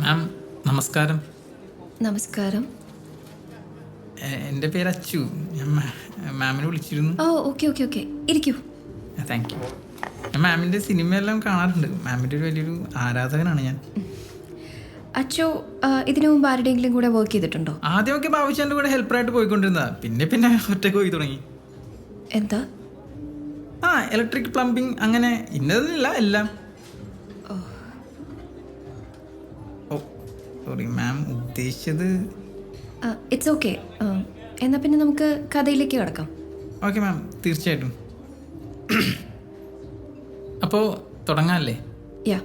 മാം നമസ്കാരം. നമസ്കാരം. എൻ്റെ പേര് അച്ചു. ഞാൻ മാമിനെ വിളിച്ചിരുന്നു. ഓ ഓക്കെ ഓക്കെ ഓക്കെ, ഇരിക്കൂ. Thank you. ഞാൻ മാമിൻ്റെ സിനിമയെല്ലാം കാണാറുണ്ട്. മാമിൻ്റെ ഒരു വലിയൊരു ആരാധകനാണ് ഞാൻ. അച്ചോ ഇതിനു മുമ്പ് ആരുടെയെങ്കിലും കൂടെ വർക്ക് ചെയ്തിട്ടുണ്ടോ? ആദ്യമൊക്കെ ബാബുച്ചാൻ്റെ കൂടെ ഹെൽപ്പറായിട്ട് പോയിക്കൊണ്ടിരുന്നതാ. പിന്നെ ഒറ്റയ്ക്ക് പോയി തുടങ്ങി. എന്താ? ഇലക്ട്രിക് പ്ലംബിംഗ് അങ്ങനെ ഇന്നതൊന്നുമില്ല, എല്ലാം. ഓ സോറി മാം, ഉദ്ദേശിച്ചത്. It's okay. എന്നാൽ പിന്നെ നമുക്ക് കഥയിലേക്ക് കിടക്കാം. ഓക്കെ മാം, തീർച്ചയായിട്ടും. അപ്പോൾ തുടങ്ങാമല്ലേ? യാ.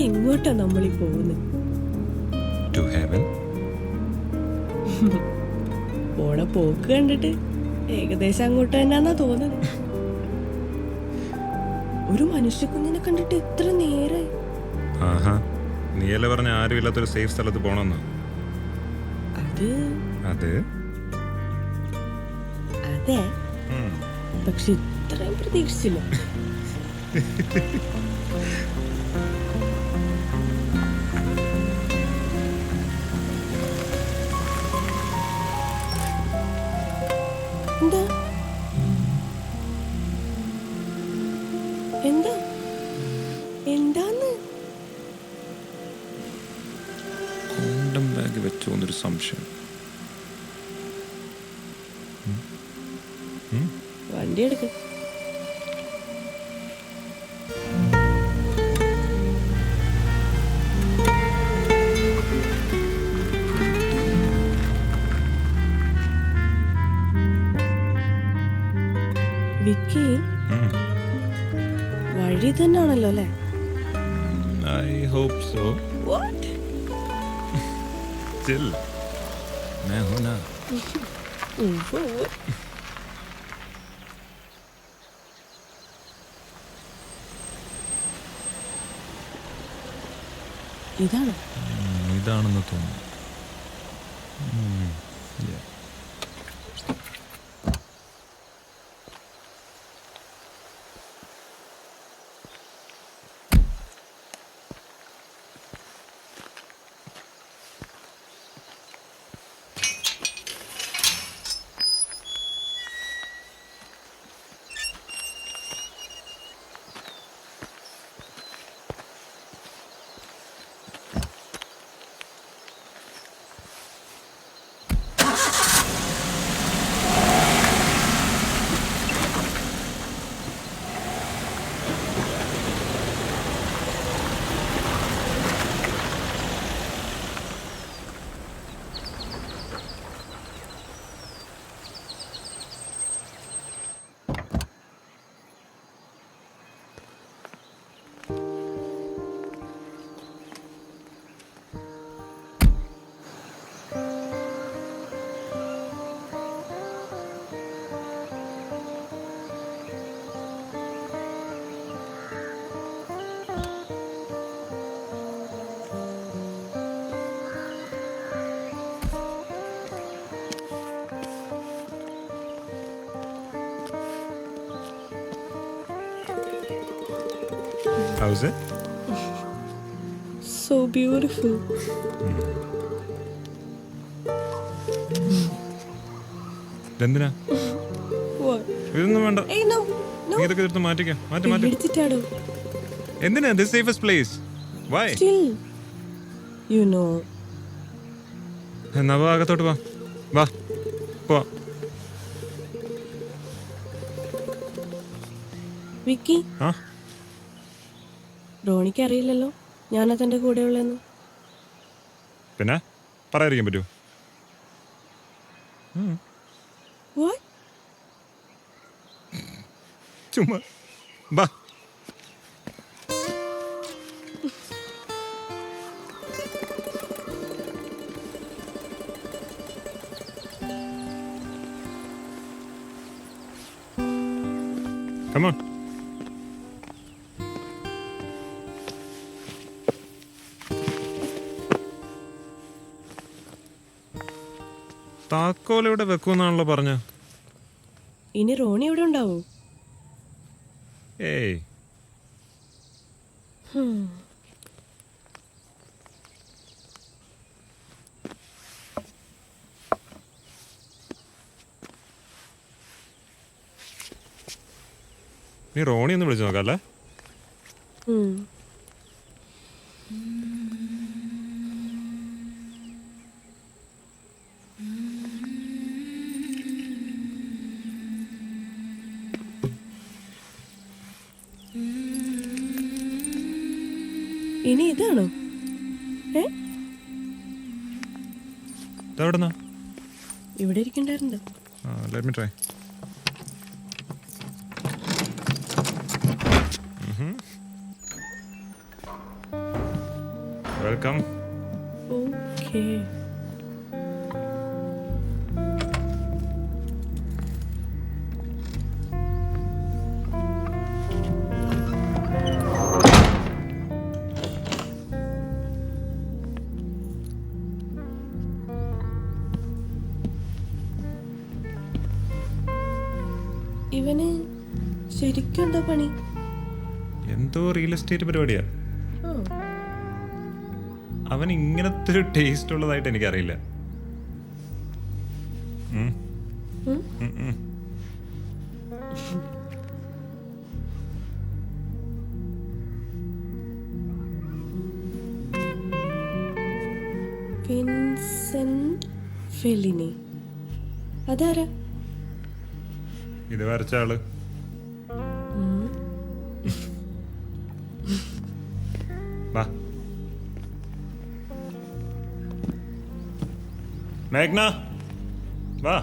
എങ്ങോട്ടാ നമ്മളീ പോകുന്നത്? പോണ പോക്ക് കണ്ടിട്ട് ഏകദേശം അങ്ങോട്ട് തന്നെയാന്നാ തോന്നുന്നത്. ഒരു മനുഷ്യക്കുഞ്ഞിനെ കണ്ടിട്ട് ഇത്ര നേരെ. നീയല്ലേ പറഞ്ഞ ആരും ഇല്ലാത്തൊരു സേഫ് സ്ഥലത്ത് പോണെന്ന്. അത് അതെ, പക്ഷെ ഇത്രയും പ്രതീക്ഷിച്ചില്ല. എന്താ എന്താ എന്താന്ന്? കോണ്ടം ബാഗ് വെച്ചോന്നൊരു സംശയം. വണ്ടി എടുക്ക. വിക്കി, വഴി തന്നെയാണല്ലോ അല്ലേ? I hope so. What? Still, मैं हूं ना. ഇതാണെന്ന് തോന്നുന്നു. How's it? So beautiful. എന്തിനാ? What? ഇതൊന്നും വേണ്ട. Hey, no, no. ഇതൊക്കെ എടുത്ത് മാറ്റിക്കാം. മാറ്റി. എടുത്തിട്ടാടോ. എന്തിനാ? This safest place. Why? Still, you know. എന്നാ വാ, അകത്തോട്ട് വാ. വാ, പോ. വിക്കി, ആ, റോണിക്ക് അറിയില്ലല്ലോ ഞാനതെന്റെ കൂടെയുള്ളെന്ന്. പിന്നെ പറയാതിരിക്കാൻ പറ്റൂ? What? ചുമ്മാ ബാ. Come on. താക്കോൽ ഇവിടെ വെക്കുമെന്നാണല്ലോ പറഞ്ഞ. ഇനി റോണി ഇവിടെ ഉണ്ടാവോ? ഏയ് നീ റോണി ഒന്ന് വിളിച്ചു നോക്കാം അല്ലേ? ഇനി ഇതാണോ? ഇതെവിടുന്നാ? ഇവിടെ ഇരിക്കണ്ടായിരുന്നു. Let me try. Welcome. Okay. ഇവന് ശരിക്കും എന്താ പണി? എന്തോ റിയൽ എസ്റ്റേറ്റ് പരിപാടിയാ. ഓ, അവൻ ഇങ്ങനത്തെ ഒരു ടേസ്റ്റ് ഉള്ളതായിട്ട് എനിക്കറിയില്ല. Vincent Fellini. അതാരാ? ഇത് വരച്ച ആള്. വാ മേഘ്ന, വാ.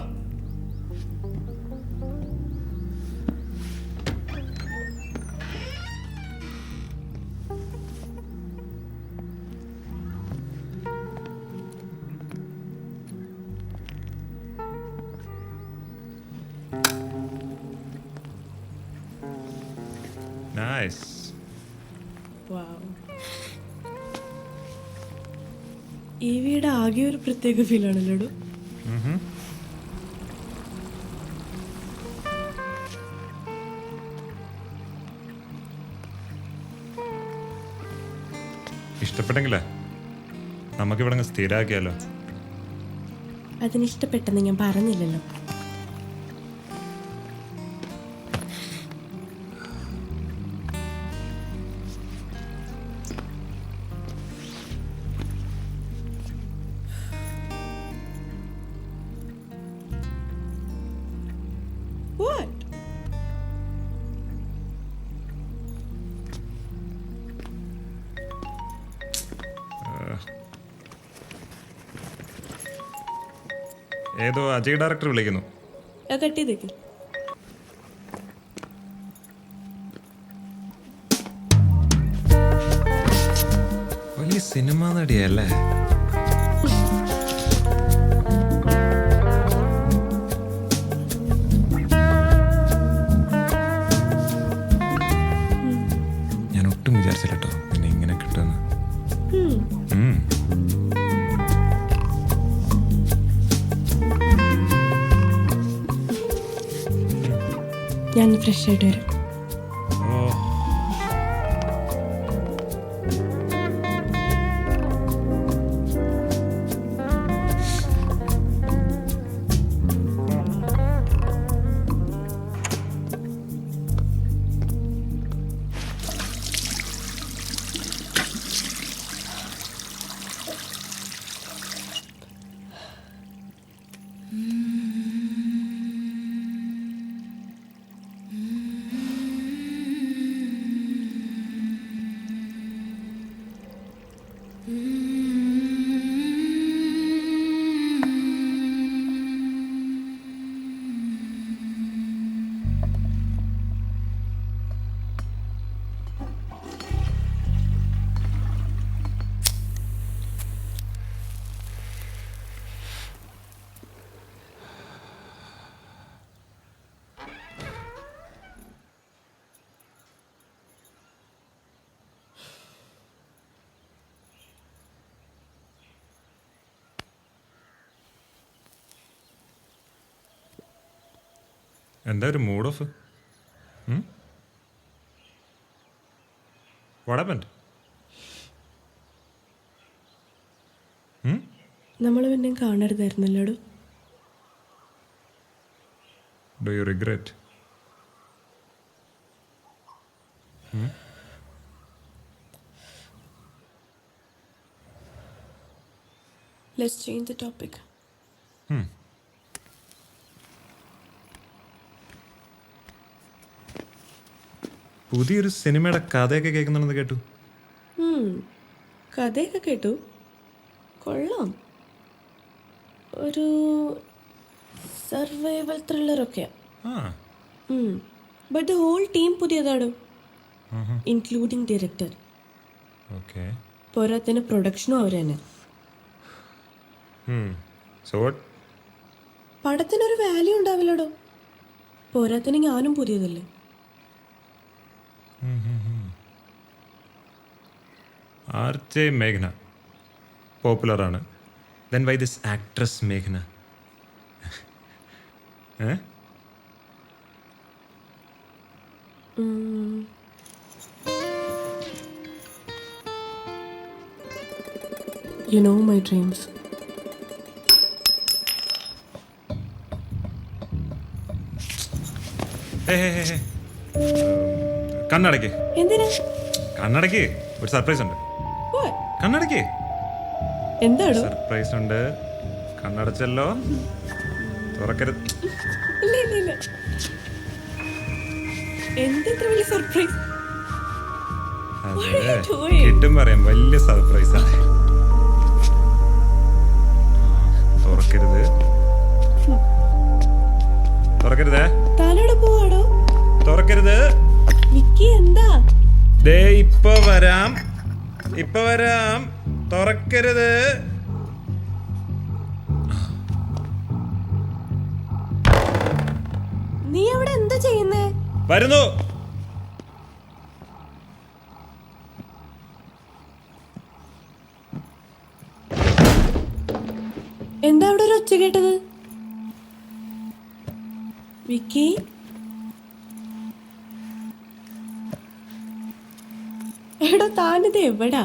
നൈസ്. വാവ്. ഈ വീട് ആകെ ഒരു പ്രത്യേക ഫീലാണല്ലോ. ഇഷ്ടപ്പെട്ടെങ്കിലേ നമുക്കിവിടെ സ്ഥിരാക്കിയാലോ? അതിനിഷ്ടപ്പെട്ടെന്ന് ഞാൻ പറഞ്ഞില്ലല്ലോ. What? ഏതോ അജയ് ഡയറക്ടർ വിളിക്കുന്നു. കട്ട് ചെയ്തേക്ക്. വലിയ സിനിമ നടിയല്ലേ? ഞാൻ ഒട്ടും വിചാരിച്ചില്ല കേട്ടോ പിന്നെ ഇങ്ങനെ കിട്ടുമെന്ന്. ഞാൻ ഫ്രഷ് ആയിട്ട് വരാം. ഓ, എന്താ ഒരു മൂഡ് ഓഫ്? What happened? നമ്മൾ പിന്നെ കാണരുതായിരുന്നല്ലോടോ. Do you regret? Let's change the topic. പുതിയൊരു സിനിമയുടെ കഥയൊക്കെ കേൾക്കുന്നുണ്ടെന്ന് കേട്ടു. കഥയൊക്കെ കേട്ടു, കൊള്ളാം. ഒരു സർവൈവൽ ത്രില്ലറൊക്കെയാ. ബട്ട് ദ ഹോൾ ടീം പുതിയതാടോ, ഇൻക്ലൂഡിങ് ഡയറക്ടർ. ഓക്കെ. പോരാത്തിന് പ്രൊഡക്ഷനും അവർ തന്നെ. So what? പടത്തിനൊരു വാല്യൂ ഉണ്ടാവില്ലടോ. പോരാത്തിന് ഞാനും പുതിയതല്ലേ. RJ മേഘ്ന പോപ്പുലറാണ്. ദെൻ വൈ ദിസ് ആക്ട്രസ് മേഘ്ന? You know my dreams. കണ്ണടയ്ക്ക്, എന്തിനാ? കണ്ണടയ്ക്ക്, ഒരു സർപ്രൈസ് ഉണ്ട്. What? കണ്ണടയ്ക്ക്, എന്താടോ? സർപ്രൈസ് ഉണ്ട്. കണ്ണടച്ചല്ലോ, തുറക്കരുത്. ഇല്ല ഇല്ല ഇല്ല. എന്തെത്ര വലിയ surprise? What are you doing? കിട്ടും പറയാം, വലിയ സർപ്രൈസാണ്. തുറക്കരുത്, തുറക്കരുതേ, താനോടെ പോവാടോ? തുറക്കരുത്. വിക്കി എന്താ? ദേ ഇപ്പൊ വരാം, ഇപ്പൊ വരാം, തുറക്കരുത്. നീ അവിടെ എന്താ ചെയ്യുന്നേ? വരുന്നു. എന്താ അവിടെ ഒരു ഒച്ച കേട്ടത്? വിക്കി, എടോ താനിത് എവിടാ?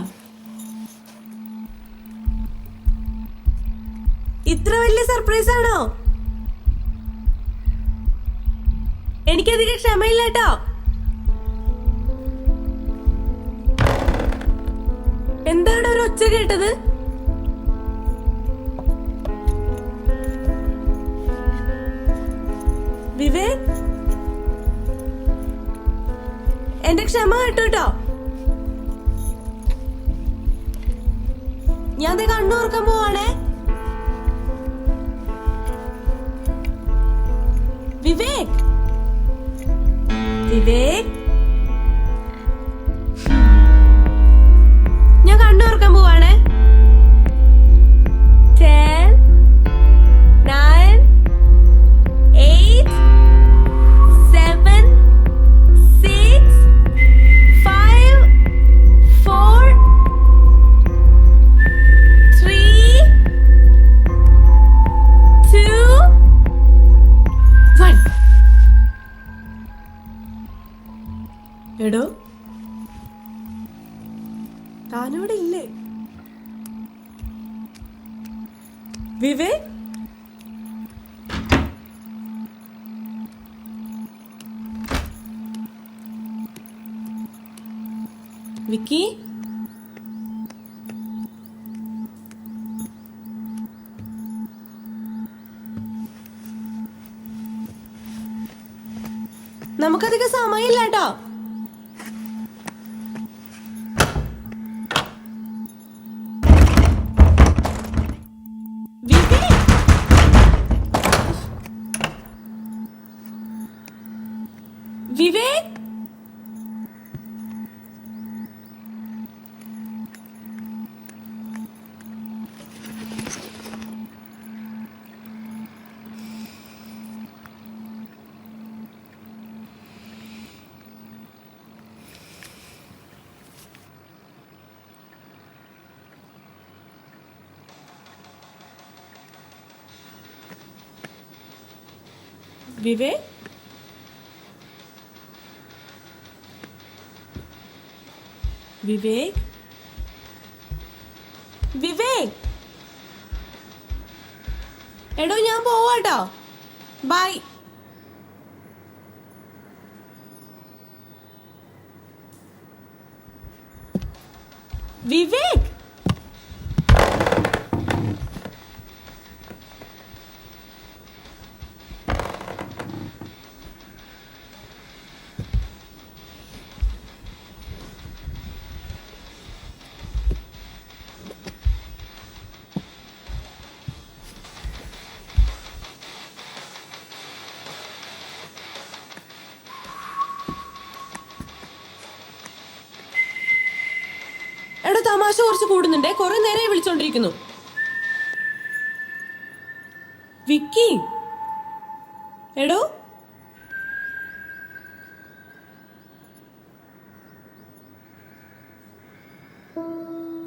ഇത്ര വലിയ സർപ്രൈസ് ആണോ? എനിക്കധികം ക്ഷമയില്ല കേട്ടോ. എന്താണ് ഒരു ഒച്ച കേട്ടത്? വിവേക്, എന്റെ ക്ഷമ കേട്ടോ. ഞാൻ കണ്ണു തുറക്കാൻ പോവാണേ. വിവേക്, വിവേക്, ഞാൻ കണ്ണു തുറക്കാൻ പോവാണേ. 10, 9, 8, 7, 6, 5, 4, 3, 2, 1. എടോ, താനോടെ ഇല്ലേ? വിവേക്, വിക്കി, നമുക്കധികം സമയമില്ല കേട്ടോ. വിവേക്, വിവേക്, വിവേക് വിവേക് എടോ ഞാൻ പോവാട്ടോ ബൈ വിവേക് എടോ തമാശ കുറച്ച് കൂടുന്നുണ്ടേ കുറെ നേരം വിളിച്ചോണ്ടിരിക്കുന്നു വിക്കി എടോ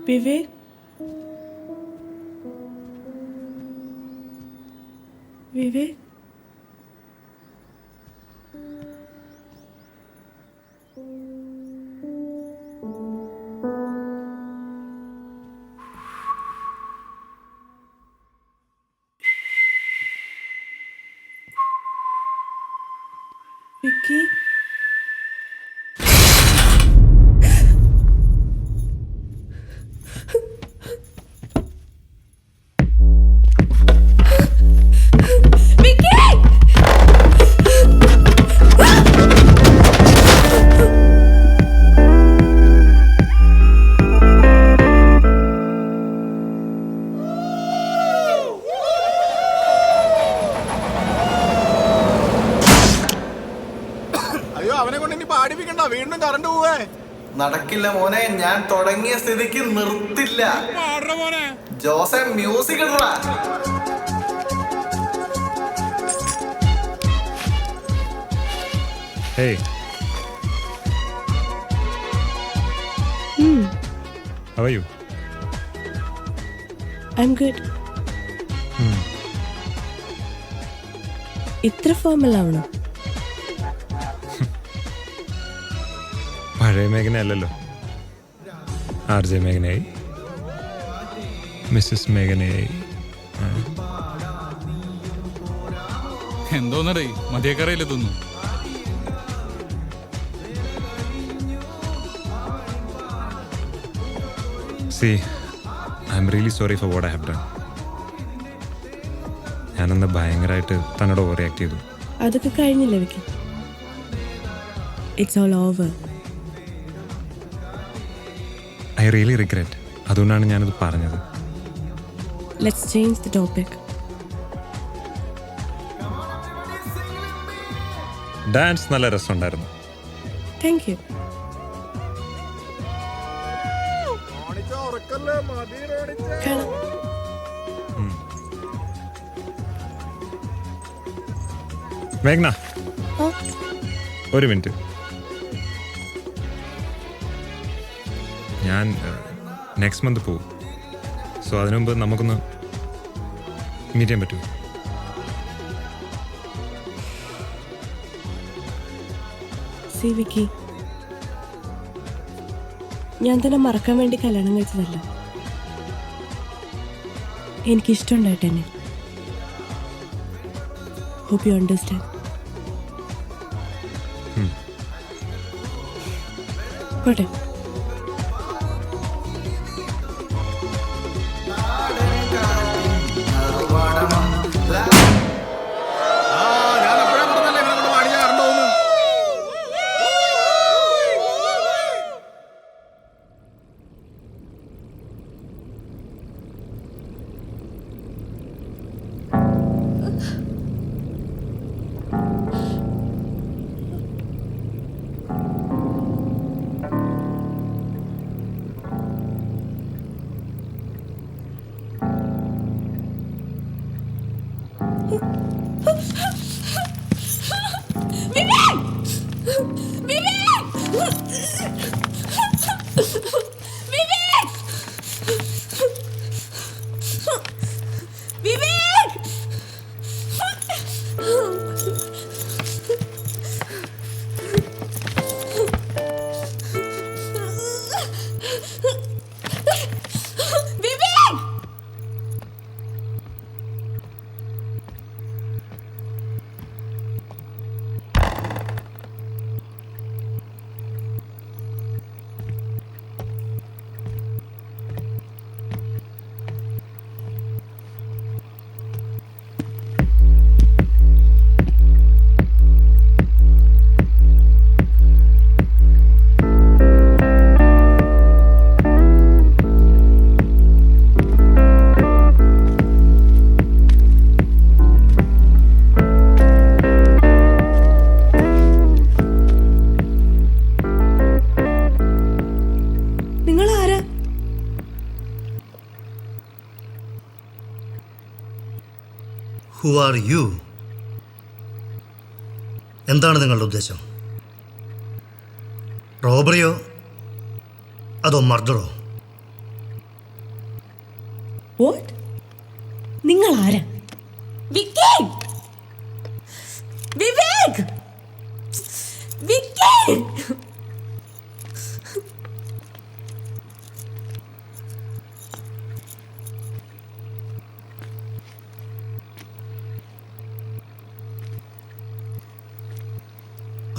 വിവേക് വിവേക് വിക്കി അയ്യോ അവനെ കൊണ്ട് ഇനി പാടിപ്പിക്കണ്ട വീണ്ടും കറണ്ട് പോവേ. നടക്കില്ല മോനെ, ഞാൻ തുടങ്ങിയ സ്ഥിതിക്ക് നിർത്തില്ല. ജോസെ മ്യൂസിക് ഇടറാ. Hey. How are you? I'm good. ഇത്ര ഫോർമൽ ആവണോ? പഴയ മേഘന അല്ലല്ലോ. RJ മേഘനയായി, Mrs മേഘനയായി. എന്തോന്നടേ മതിയക്കറയില്ല തോന്നുന്നു. See, I'm really sorry for what I have done. ഞാനന്ന് ഭയങ്കരമായിട്ട് തന്നോട് ഓവർ റിയാക്ട് ചെയ്തു. അതൊക്കെ കഴിഞ്ഞില്ലേ Vicky? It's all over. I really regret. അതുകൊണ്ടാണ് ഞാനത് പറഞ്ഞത്. Let's change the topic. Dance നല്ല രസമുണ്ടായിരുന്നു. Thank you. കാണാം. മേഘ്ന, ആ, ഒരു മിനിറ്റ്. ഞാൻ നെക്സ്റ്റ് മന്ത് പോകും. സോ അതിനു മുമ്പ് നമുക്കൊന്ന് മീറ്റ് ചെയ്യാൻ പറ്റുമോ? സി വിക്കി, ഞാൻ തന്നെ മറക്കാൻ വേണ്ടി കല്യാണം കഴിച്ചതല്ല. എനിക്കിഷ്ടമുണ്ടായിട്ട് തന്നെ. Hope you understand. പോട്ടെ. ഞാൻ എപ്പോഴാ പറഞ്ഞല്ലേ ഇവനെ കൊണ്ട് പാടിച്ചാൽ കറണ്ട് പോകുന്നു. വിവേക്! നിങ്ങൾ ആരാ? Who are you? എന്താണ് നിങ്ങളുടെ ഉദ്ദേശം? റോബറിയോ അതോ മർഡറോ? What? നിങ്ങൾ ആരാ? വിവേക്! വിവേക്! വിവേക്!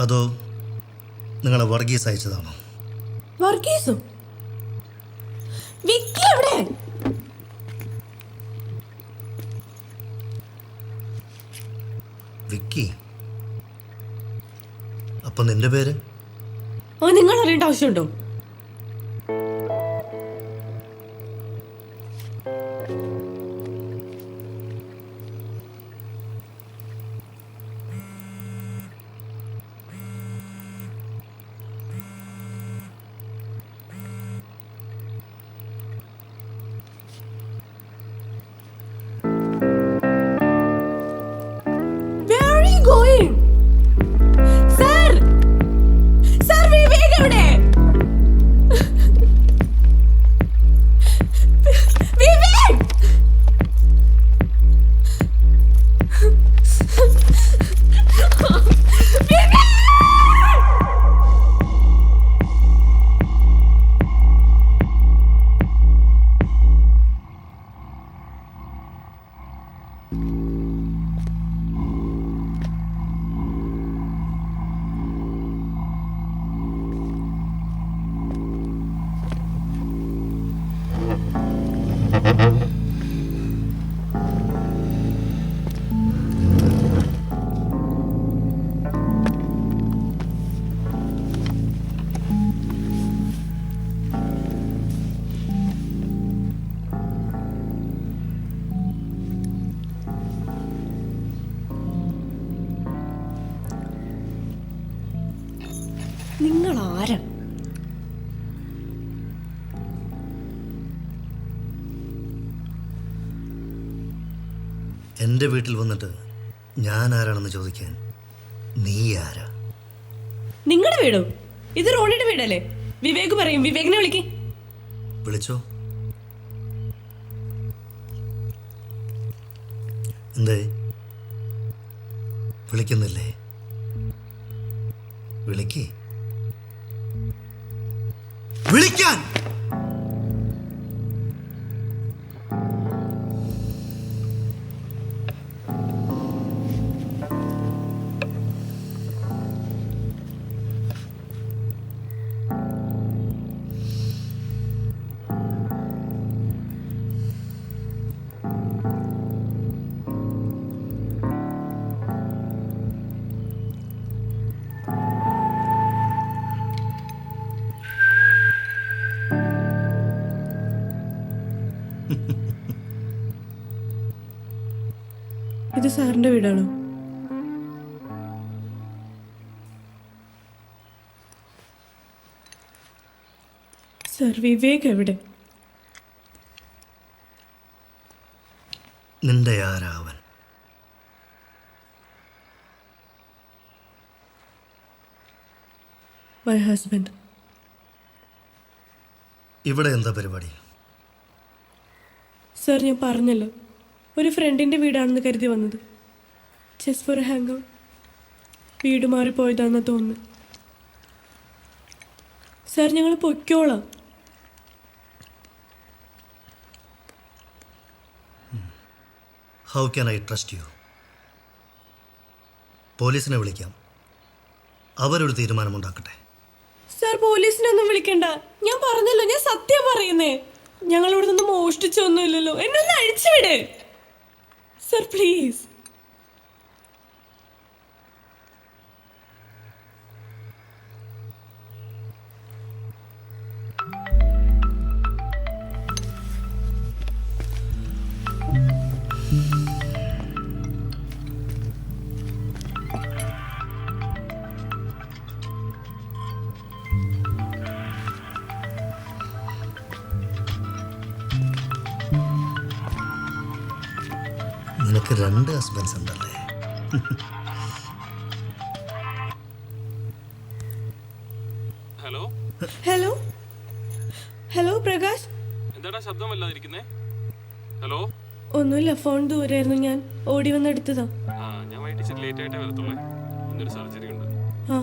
അതോ നിങ്ങളെ വർഗീസ് അയച്ചതാണോ? വർഗീസോ? വിക്കി എവിടെ? വിക്കി? അപ്പം നിന്റെ പേര്? ആ, നിങ്ങൾ അറിയേണ്ട ആവശ്യമുണ്ടോ? Where are you going? Sir! Sir, Vivek എവിടെ? വിവേക്! നിങ്ങൾ ആരാ? എൻ്റെ വീട്ടിൽ വന്നിട്ട് ഞാൻ ആരാണെന്ന് ചോദിക്കാൻ നീ ആരാ? നിങ്ങളുടെ വീടോ? ഇത് റോണിയുടെ വീടല്ലേ? വിവേക് പറയും. വിവേകിനെ വിളിക്ക്. വിളിച്ചോ? എന്തേ വിളിക്കുന്നില്ലേ? വിളിക്ക്. വിളിക്കാൻ! ഇത് സാറിന്റെ വീടാണോ? സർ, വിവേക് എവിടെ? നിന്റെ ആരാവൻ? My husband. ഇവിടെ എന്താ പരിപാടി? സർ, ഞാൻ പറഞ്ഞല്ലോ, ഒരു ഫ്രണ്ടിൻ്റെ വീടാണെന്ന് കരുതി വന്നത്. Just for hang out. വീട് മാറിപ്പോയതാണെന്ന് തോന്നുന്നു. സർ, ഞങ്ങൾ പൊയ്ക്കോളാം. How can I trust you? പോലീസിനെ വിളിക്കാം, അവരൊരു തീരുമാനമുണ്ടാക്കട്ടെ. സാർ പോലീസിനൊന്നും വിളിക്കണ്ട. ഞാൻ പറഞ്ഞല്ലോ, ഞാൻ സത്യം പറയുന്നേ. ഞങ്ങൾ ഇവിടെ നിന്ന് മോഷ്ടിച്ചൊന്നുമില്ലല്ലോ. എന്നെ ഒന്ന് അഴിച്ചുവിട് സാർ, പ്ലീസ്. നിനക്ക് 2 ഹസ്ബൻഡ്സ് ഉണ്ടല്ലേ? Hello hello hello Prakash. എന്താടാ ശബ്ദം വല്ലാതിരിക്കുന്നേ? ഹലോ. ഒന്നുമില്ല, ഫോൺ ദൂരായിരുന്നു, ഞാൻ ഓടി വന്നെടുത്തതാ. ആ ഞാൻ വൈകിട്ട് ഇച്ചിരി ലേറ്റ് ആയിട്ടേ വരത്തുള്ളേ. ഇന്നൊരു സർജറി ഉണ്ട്. ആ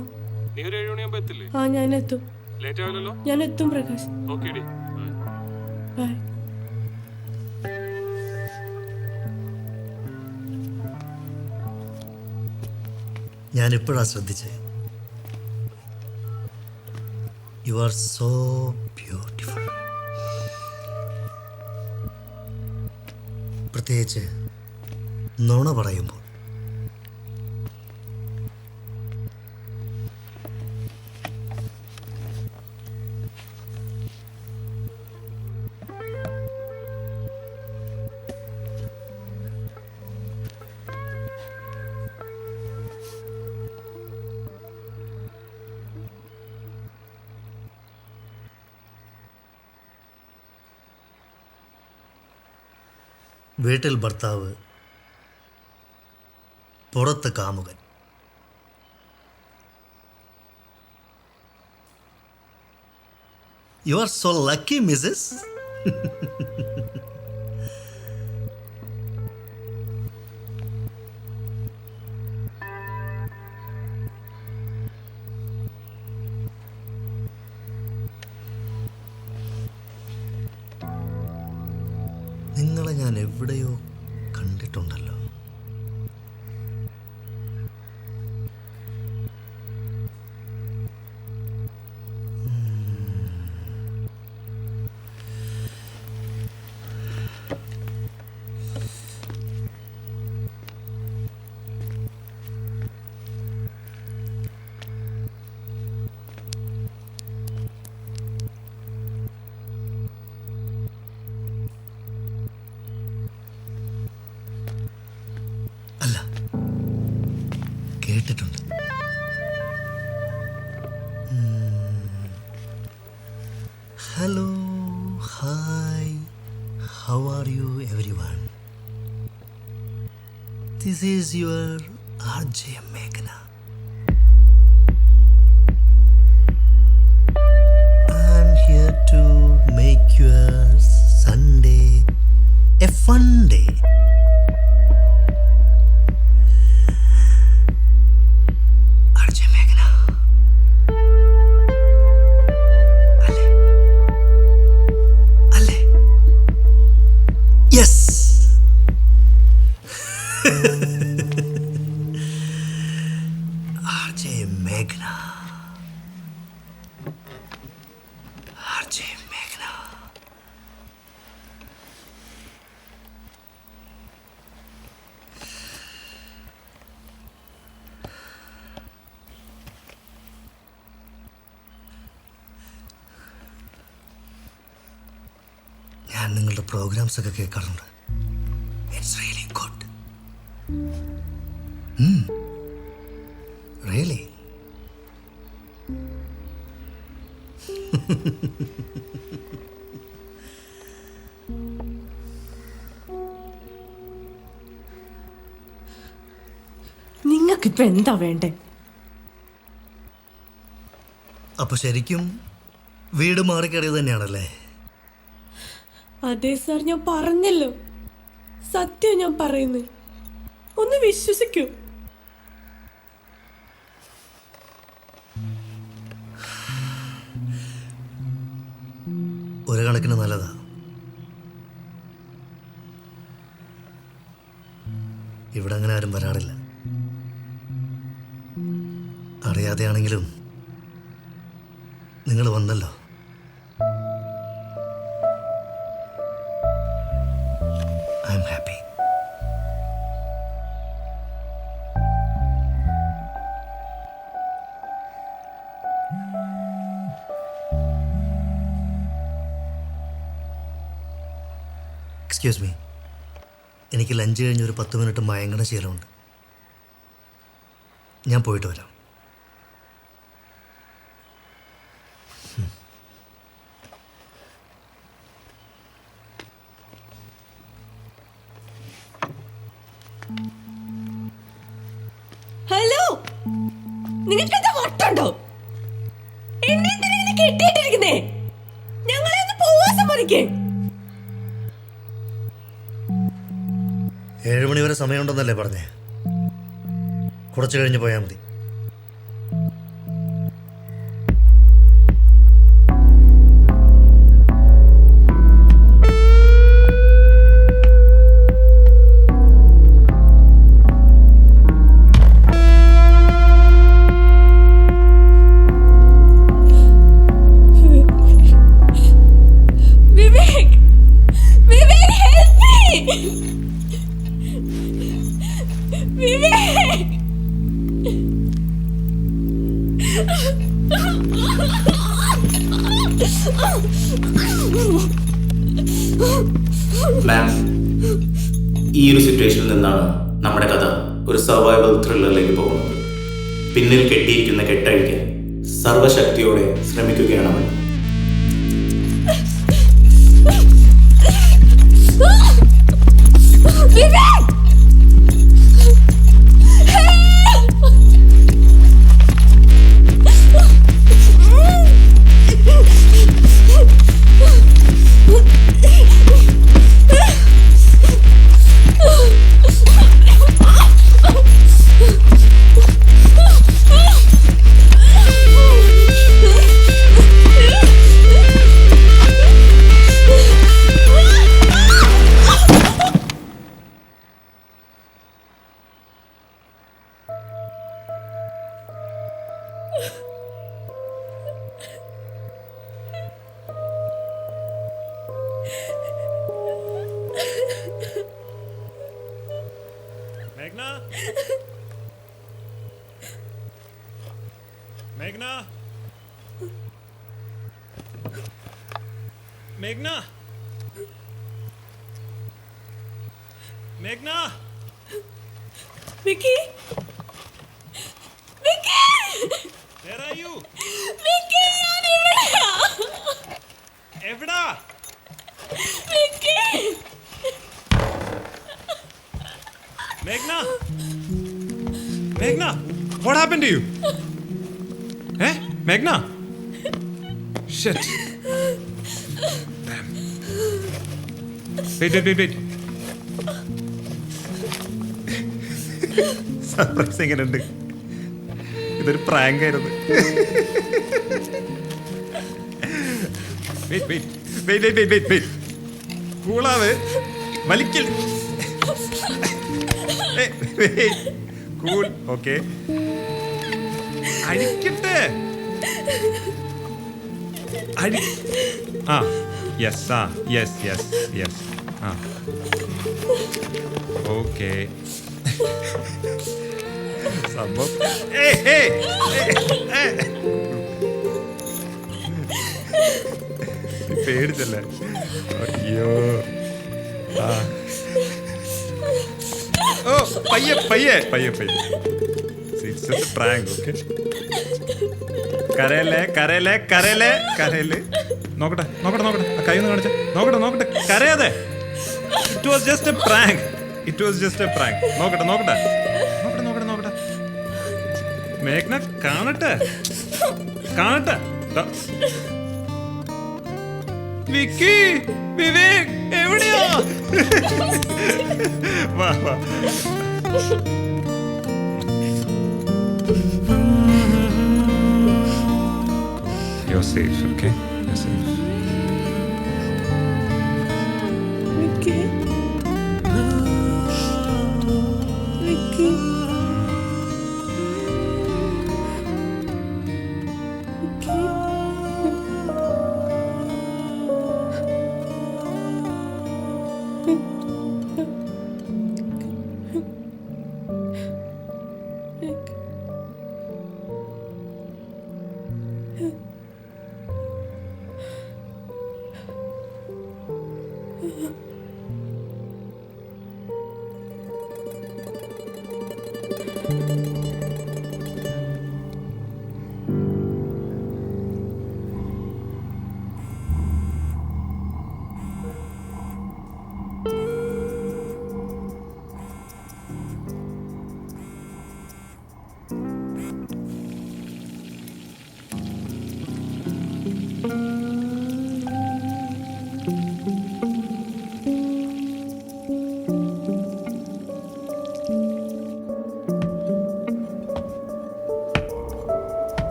നീ ഒരു 7 മണിയാകുമ്പോൾ എത്തില്ലേ? ആ ഞാൻ എത്തും. ലേറ്റ് ആവില്ലല്ലോ? ഞാൻ എത്തും പ്രകാശ്. ഓക്കെ ഡി. ബൈ. ഞാനിപ്പോഴാണ് ശ്രദ്ധിച്ചേ. You are so beautiful. പ്രത്യേകിച്ച് നുണ പറയുമ്പോൾ. വീട്ടിൽ ഭർത്താവ്, പുറത്ത് കാമുകൻ. You are so lucky missus. നിങ്ങളെ ഞാൻ എവിടെയോ കണ്ടിട്ടുണ്ടല്ലോ. അല്ല, കേട്ടിട്ടുണ്ട്. Hello, hi, how are you everyone? This is your RJ മേഘന. I am here to make your Sunday a fun day. RJ മേഘന. അല്ലേ? അല്ലേ? Yes. RJ മേഘന. RJ മേഘന. ഞാൻ നിങ്ങളുടെ പ്രോഗ്രാംസ് ഒക്കെ കേൾക്കാറുണ്ട്. It's really good. റിയലി. നിങ്ങൾക്കിപ്പോ എന്താ വേണ്ടേ? അപ്പൊ ശരിക്കും വീട് മാറിക്കറിയത് തന്നെയാണല്ലേ? അതെ സാർ, ഞാൻ പറഞ്ഞല്ലോ, സത്യം ഞാൻ പറയുന്നത്. ഒന്ന് വിശ്വസിക്കൂ. ഒരു കണക്കിന് നല്ലതാ. ഇവിടെ അങ്ങനെ ആരും വരാറില്ല. അറിയാതെയാണെങ്കിലും നിങ്ങൾ വന്നല്ലോ. I am happy. Excuse me, എനിക്ക് ലഞ്ച് കഴിഞ്ഞ് ഒരു 10 മിനിറ്റ് മയങ്ങണ ശീലമുണ്ട്. ഞാൻ പോയിട്ട് വരാം. ഹലോ, നിങ്ങൾക്ക് എന്താ വട്ടുണ്ടോ? എന്നെ എന്തിനാ ഇങ്ങനെ കെട്ടിയിട്ടിരിക്കുന്നേ? ഞങ്ങളെ ഒന്ന് പോവാൻ സമ്മതിക്കേ. 7 മണി വരെ സമയമുണ്ടെന്നല്ലേ പറഞ്ഞേ? കുറച്ച് കഴിഞ്ഞ് പോയാൽ മതി. Vivek, Vivek help me. വിവേക്, മാം, ഈ ഒരു സിറ്റുവേഷനിൽ നിന്നാണ് നമ്മുടെ കഥ ഒരു സർവൈവൽ ത്രില്ലറിലേക്ക് പോകുന്നത്. പിന്നിൽ കെട്ടിയിരിക്കുന്ന കെട്ടഴിക്കാൻ സർവശക്തിയോടെ ശ്രമിക്കുകയാണ് അവൻ. വിവേക്, മേഘ്ന, മേഘ്ന, മേഘ്ന, മേഘ്ന. വിക്കി, വിക്കി, Where are you? വിക്കി, ഞാൻ ഇവിടെയാ. എവിടാ? വിക്കി, Meghna! Meghna! What happened to you? Eh? Meghna! Shit. Damn. Wait. Surprise എങ്ങനെയുണ്ട്? ഇതൊരു പ്രാങ്ക് ആയിരുന്നു. വെയിറ്റ്. കൂളാവ്, വലിക്കൽ. Cool, okay. അഴിക്കട്ടെ. യെസ്. ഓക്കെ. സംഭവം പേടിച്ചല്ലേ? അയ്യോ. ഓ, പയ്യെ. It's just a prank, okay? കരയല്ലേ. നോക്കട്ടെ. ആ കൈ ഒന്ന് കാണിച്ചേ. നോക്കട്ടെ. കരയാതെ. It was just a prank. നോക്കട്ടെ. മേഘ്ന, കാണട്ടെ. വിക്കി, വിവേക് എവിടെയാ? വാ. You're safe, okay? You're safe. Vicky,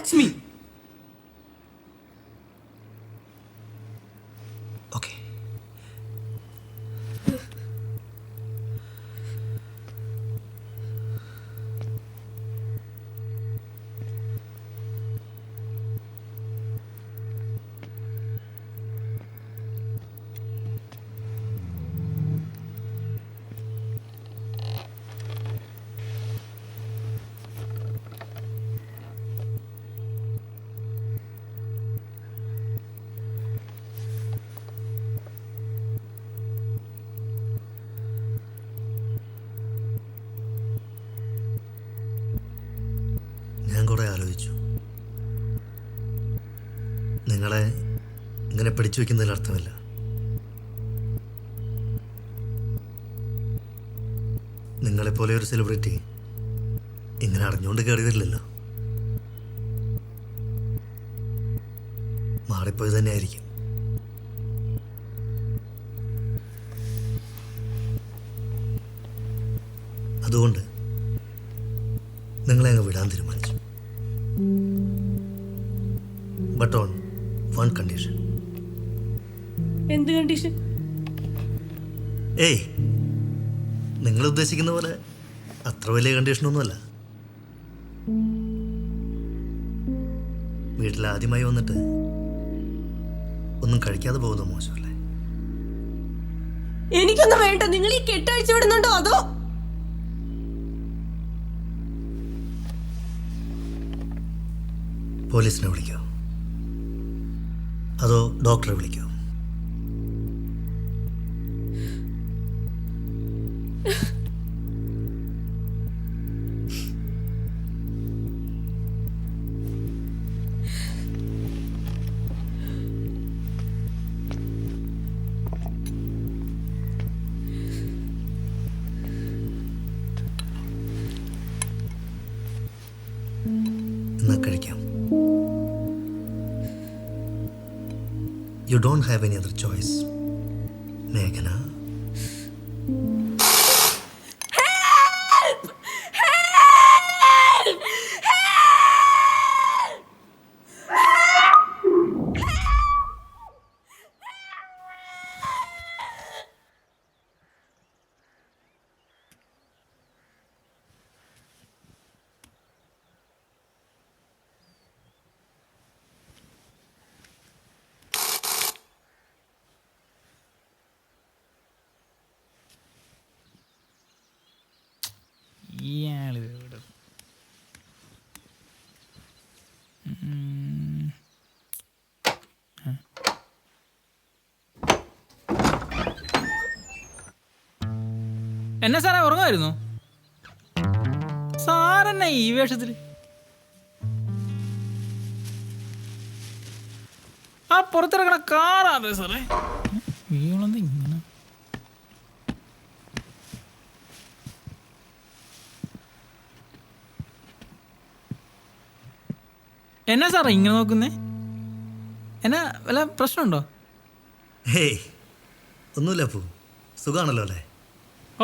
touch me. Okay. ഞാൻ കുറേ ആലോചിച്ചു. നിങ്ങളെ ഇങ്ങനെ പിടിച്ചു വയ്ക്കുന്നതിൽ അർത്ഥമില്ല. നിങ്ങളെപ്പോലെ ഒരു സെലിബ്രിറ്റി ഇങ്ങനെ അറിഞ്ഞുകൊണ്ട് കയറി വരില്ലല്ലോ. മാറിപ്പോയി തന്നെ ആയിരിക്കും. അതുകൊണ്ട് നിങ്ങളെ അങ്ങ് വിടാൻ തീരുമാനിച്ചു. But on one condition. എന്ത് കണ്ടീഷൻ? ഏയ്, നിങ്ങൾ ഉദ്ദേശിക്കുന്ന പോലെ അത്ര വലിയ കണ്ടീഷനൊന്നുമല്ല. വീട്ടിൽ ആദ്യമായി വന്നിട്ട് ഒന്നും കഴിക്കാതെ പോകുന്നത് മോശമല്ലേ? എനിക്കൊന്നും വേണ്ട. നിങ്ങൾ ഈ കെട്ടഴിച്ചു വിടുന്നുണ്ടോ അതോ? പോലീസിനെ വിളിക്കോ അതോ ഡോക്ടറെ വിളിക്കോ? എന്നാ കഴിക്കാം. You don't have any other choice, Meghana. ഇയാള് ഇവിടെ എന്നാ സാറേ ഉറങ്ങുമായിരുന്നു? സാറെന്നാ ഈ വേഷത്തില്? ആ പുറത്തിറക്കണ കാറാണ് സാറേ. വീണെന്ത് ഇങ്ങനെ? എന്നാ സാറേ ഇങ്ങനെ നോക്കുന്നേ? എന്നാ വല്ല പ്രശ്നമുണ്ടോ? ഹേയ്, ഒന്നുമില്ല അപ്പു. സുഖമാണല്ലോ അല്ലേ?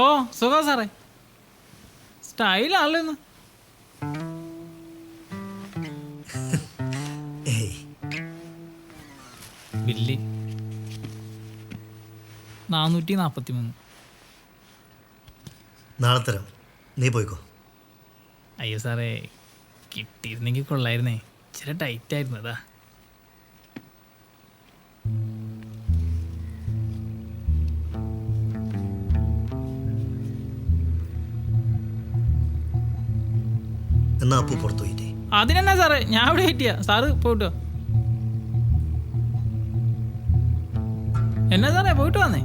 ഓ സുഖം സാറേ. സ്റ്റൈലാണല്ലോ ഇന്ന്. ഏയ്, ബില്ല് 443. നാളെ തരാം, നീ പോയിക്കോ. അയ്യോ സാറേ, കിട്ടിയിരുന്നെങ്കിൽ കൊള്ളായിരുന്നേ. ഇച്ചിരി ടൈറ്റായിരുന്നു അതാ. എന്നാ അപ്പു പുറത്തു പോയിട്ടേ. അതിനെന്നാ സാറേ, ഞാൻ ഇവിടെ വെയിറ്റ് ചെയ്യാം. സാറ് പോയിട്ടോ. എന്നാ സാറേ പോയിട്ട് വന്നേ.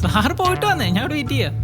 സാറ് പോയിട്ട് വന്നേ, ഞാൻ ഇവിടെ വെയിറ്റ് ചെയ്യാം.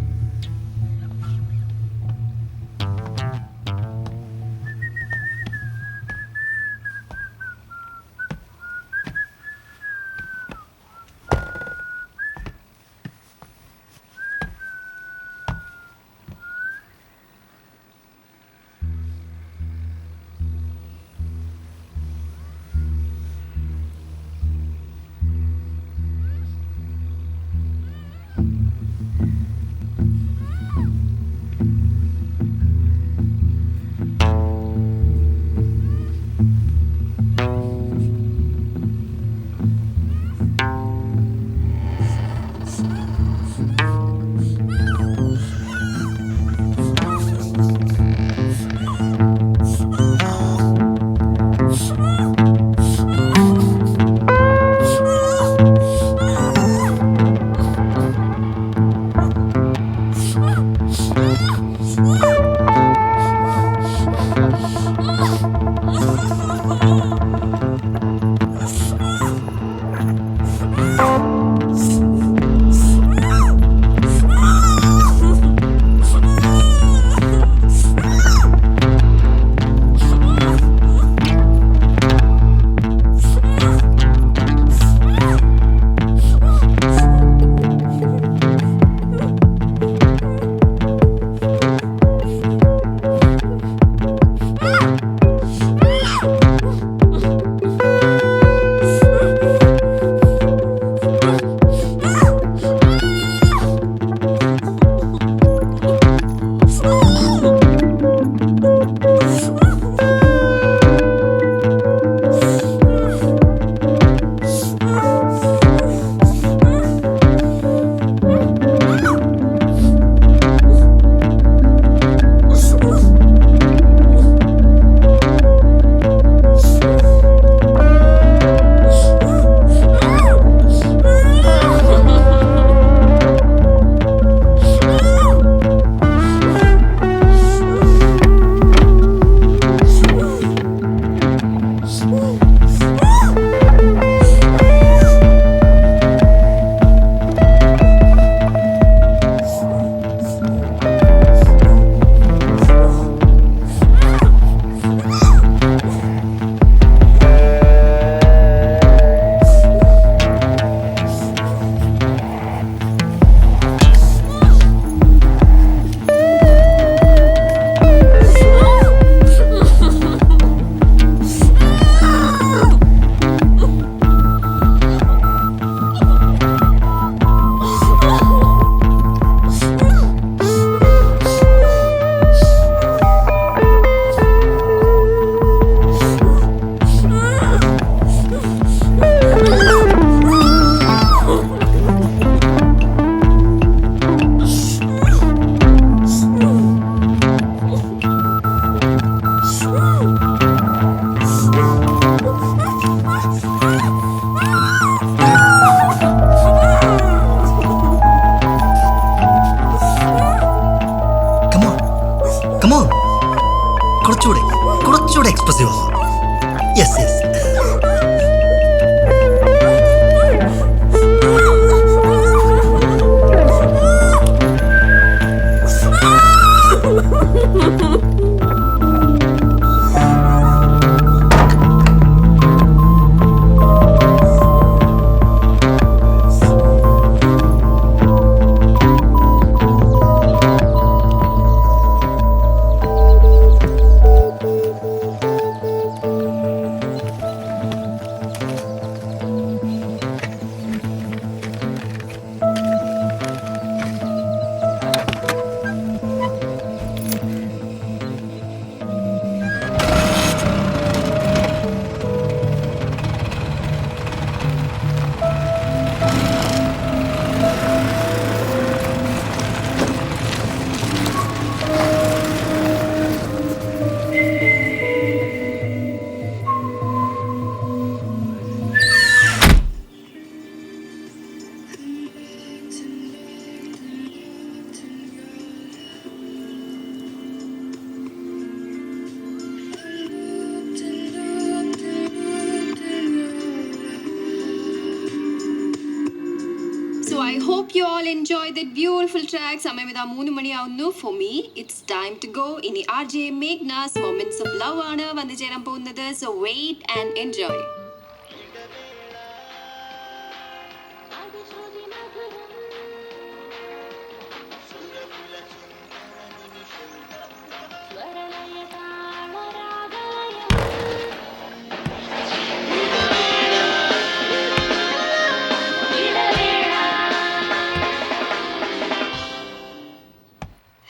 I hope you all enjoy that beautiful track. സമയം ഇതാ 3 മണിയാവുന്നു. For me, it's time to go. ഇനി RJ Meghna's Moments of Love ആണ് വന്നു ചേരാൻ പോകുന്നത്. So wait and enjoy.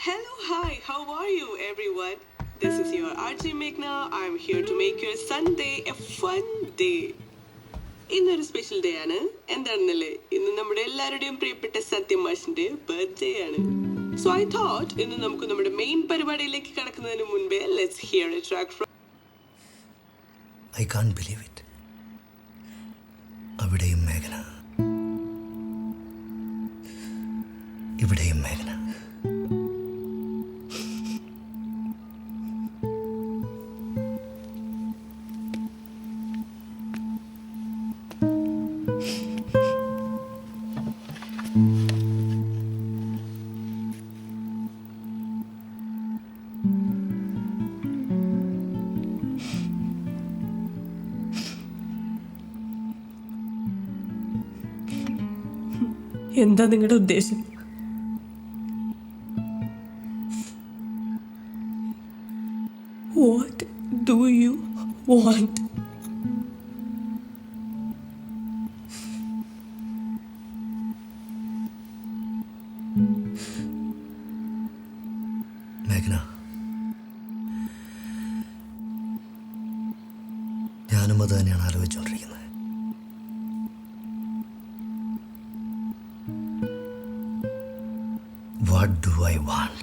Hello, hi, how are you everyone? This is your RJ Meghna. I'm here to make your Sunday a fun day. ഇന്നൊരു special day ആണ്. എന്താണെന്നല്ലേ, ഇന്ന് നമ്മുടെ എല്ലാവരുടെയും പ്രിയപ്പെട്ട സത്യമാഷിന്റെ ബർത്ത്ഡേ ആണ്. സോ ഐ തോട്ട് ഇന്ന് നമുക്ക് നമ്മുടെ മെയിൻ പരിപാടിയിലേക്ക് കടക്കുന്നതിന് മുൻപേ let's here A track from I can't believe it. അവിടെയും മേഘന, ഇവിടെയും മേഘന. എന്താ നിങ്ങളുടെ ഉദ്ദേശം? What do you want? മേഘന, ഞാനും അത് തന്നെയാണ് ആലോചിച്ചുകൊണ്ടിരിക്കുന്നത്. What do I want?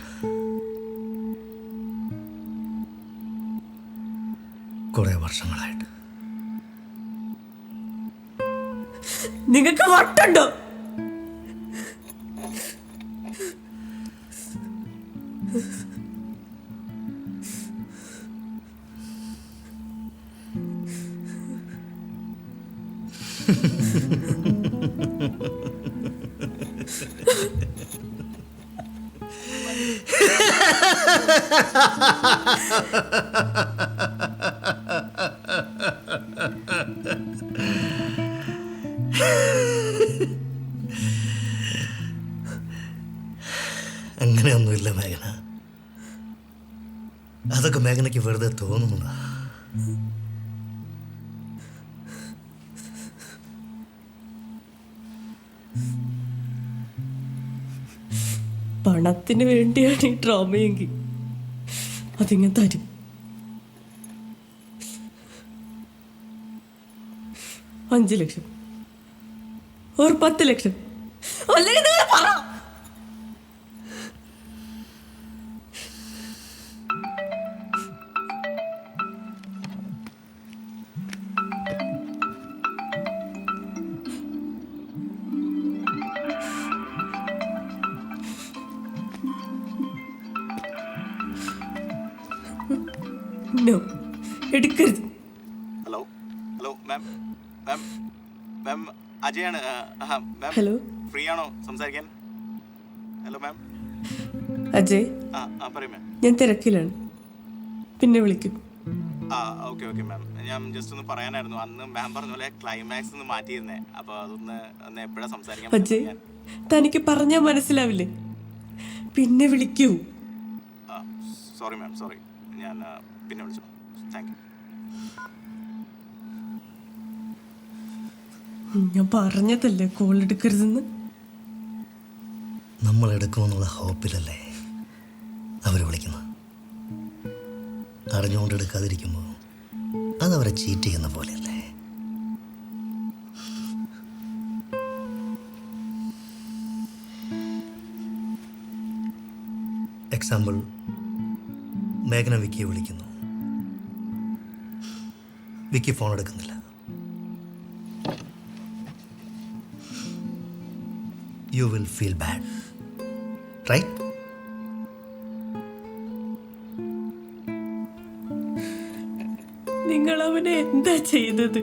കുറെ വർഷങ്ങളായിട്ട് നിങ്ങൾക്ക് വട്ടുണ്ടോ? അങ്ങനെയൊന്നുമില്ല മേഘന. അതൊക്കെ മേഘനയ്ക്ക് വെറുതെ തോന്നുന്നതാ. പണത്തിന് വേണ്ടിയാണ് ഈ ഡ്രാമയെങ്കിൽ അതിങ്ങനെ തരും. 5 ലക്ഷം ഒരു 10 ലക്ഷം അല്ലെങ്കിൽ നിങ്ങൾ പറ. No, എടുക്കരുത്. ഹലോ ഹലോ മാം മാം മാം അജയാണ് മാം. ഹലോ, ഫ്രീ ആണോ സംസാരിക്കാൻ? Hello ma'am. അജയ്, പറയും മാം. ഞാൻ തിരക്കിലാണ്, പിന്നെ വിളിക്കും. Okay okay ma'am. ഞാൻ ജസ്റ്റ് ഒന്ന് പറയാനായിരുന്നു, അന്ന് മാം പറഞ്ഞ പോലെ ക്ലൈമാക്സ് ഒന്ന് മാറ്റിയിരുന്നേ. അപ്പോൾ അതൊന്ന് എപ്പോഴാണ് സംസാരിക്കാൻ? അജയ്, തനിക്ക് പറഞ്ഞാൽ മനസ്സിലാവില്ലേ, പിന്നെ വിളിക്കൂ. Sorry ma'am, sorry. ഞാൻ പിന്നെ വിളിച്ചു. Thank you. ഞാൻ പറഞ്ഞതല്ലേ കോൾ എടുക്കരുതെന്ന്. നമ്മൾ എടുക്കുമെന്നുള്ള ഹോപ്പിലല്ലേ അവർ വിളിക്കുന്നത്. അറിഞ്ഞുകൊണ്ട് എടുക്കാതിരിക്കുമ്പോൾ അതവരെ ചീറ്റ് ചെയ്യുന്ന പോലെയല്ലേ. എക്സാമ്പിൾ, മേഘന വിക്കിയെ വിളിക്കുന്നു, വിക്കി ഫോൺ എടുക്കുന്നില്ല. You will feel bad, right? നിങ്ങൾ അവനെ എന്താ ചെയ്തത്?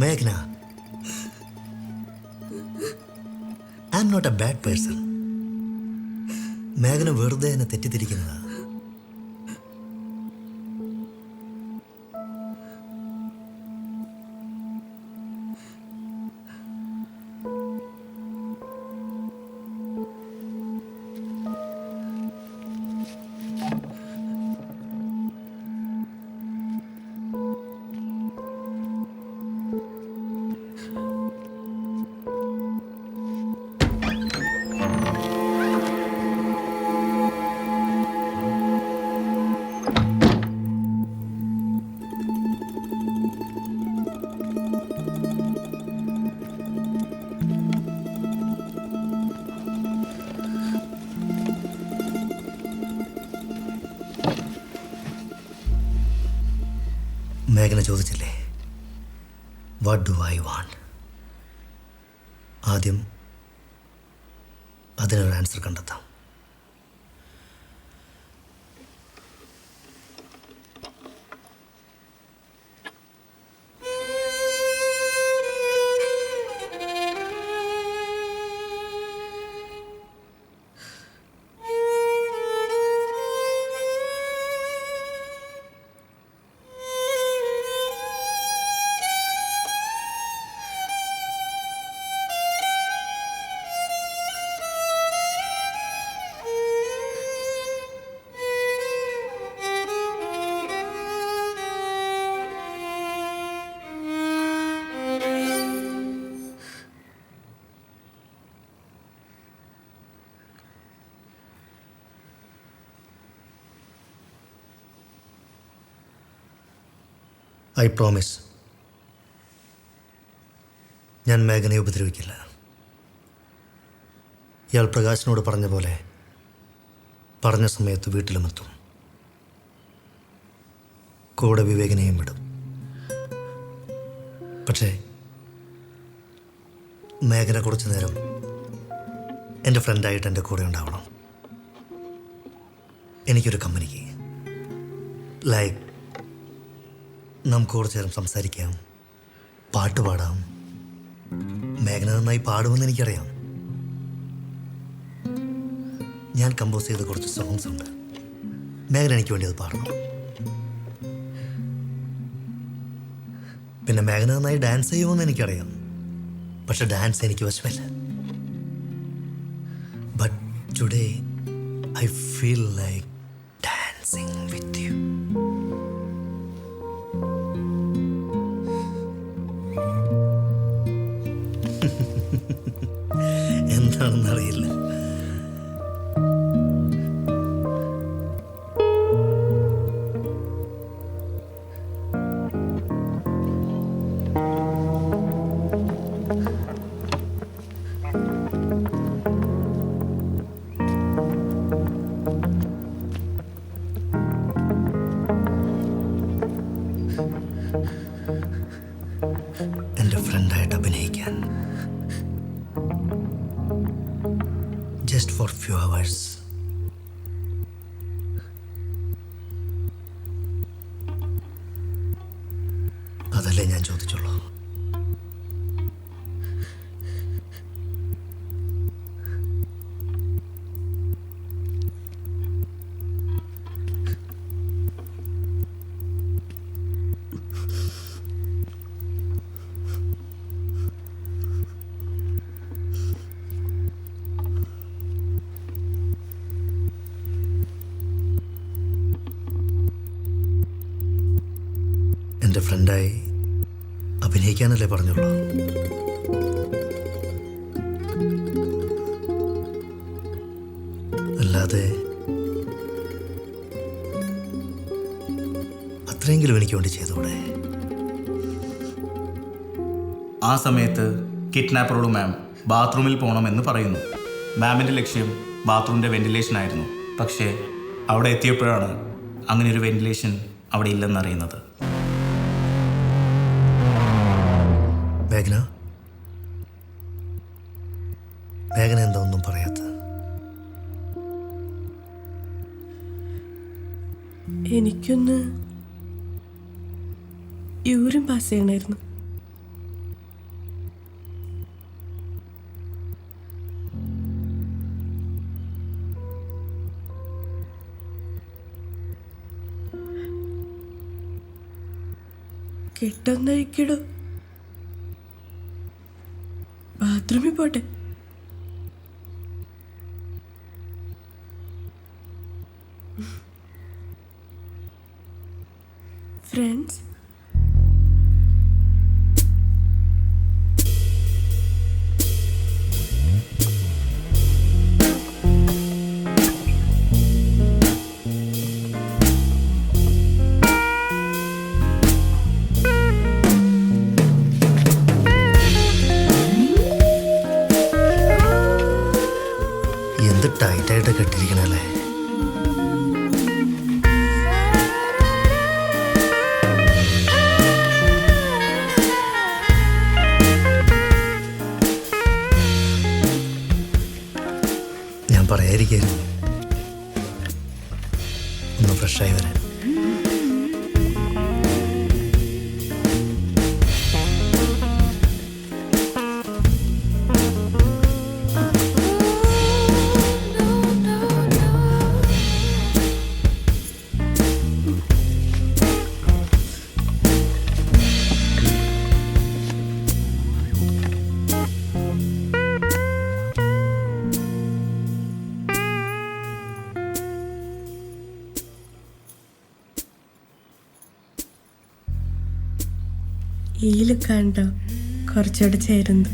മേഘ്ന, I am not a bad person. മേഘന വെറുതെ എന്നെ തെറ്റിദ്ധരിക്കുന്നതാ. മേഘന ചോദിച്ചില്ലേ, വാട്ട് ഡു ഐ വാണ്ട്? ആദ്യം അതിനൊരു ആൻസർ കണ്ടെത്താം. ഐ പ്രോമിസ്, ഞാൻ മേഘനയെ ഉപദ്രവിക്കില്ല. ഇയാൾ പ്രകാശിനോട് പറഞ്ഞ പോലെ പറഞ്ഞ സമയത്ത് വീട്ടിലുമെത്തും. കൂടെ വിവേകനെയും വിടും. പക്ഷേ മേഘന കുറച്ചു നേരം എൻ്റെ ഫ്രണ്ടായിട്ട് എൻ്റെ കൂടെ ഉണ്ടാവണം. എനിക്കൊരു കമ്പനിക്ക്, ലൈക്ക് നമുക്ക് കുറച്ചു നേരം സംസാരിക്കാം, പാട്ട് പാടാം. മേഘന നന്നായി പാടുമെന്ന് എനിക്കറിയാം. ഞാൻ കമ്പോസ് ചെയ്ത കുറച്ച് സോങ്സ് ഉണ്ട്. മേഘന എനിക്ക് വേണ്ടി അത് പാടണം. പിന്നെ മേഘന നന്നായി ഡാൻസ് ചെയ്യുമെന്ന് എനിക്കറിയാം. പക്ഷെ ഡാൻസ് എനിക്ക് വശമല്ല. But today I feel like dancing with you. എന്താണെന്നറിയില്ല. എൻ്റെ ഫ്രണ്ടായിട്ട് അഭിനയിക്കാൻ just for few hours. അതല്ലേ ഞാൻ ചോദിച്ചുള്ളൂ. എൻ്റെ ഫ്രണ്ടായി അഭിനയിക്കാനല്ലേ പറഞ്ഞുള്ളൂ. അല്ലാതെ അത്രയെങ്കിലും എനിക്ക് വേണ്ടി ചെയ്തൂടെ? ആ സമയത്ത് കിഡ്നാപ്പറോട് മാം ബാത്റൂമിൽ പോകണമെന്ന് പറയുന്നു. മാമിൻ്റെ ലക്ഷ്യം ബാത്റൂമിൻ്റെ വെന്റിലേഷൻ ആയിരുന്നു. പക്ഷേ അവിടെ എത്തിയപ്പോഴാണ് അങ്ങനെ ഒരു വെന്റിലേഷൻ അവിടെ ഇല്ലെന്നറിയുന്നത്. മേഘന, മേഘന എന്താ ഒന്നും പറയാത്ത? എനിക്കൊന്ന് യൂറിൻ പാസ് ചെയ്യണമായിരുന്നു. കിട്ടുന്നഴിക്കിടും. ബാത്റൂമിൽ പോട്ടെ. ഫ്രണ്ട്സ്, എന്ത് ടൈറ്റായിട്ട് കെട്ടിരിക്കണല്ലേ. ഞാൻ പറയാതിരിക്കായിരുന്നു ഒന്ന് ഫ്രഷായി വരാൻ. ഈല് കണ്ടോ കുറച്ചുകൂടെ ചേരുന്നു.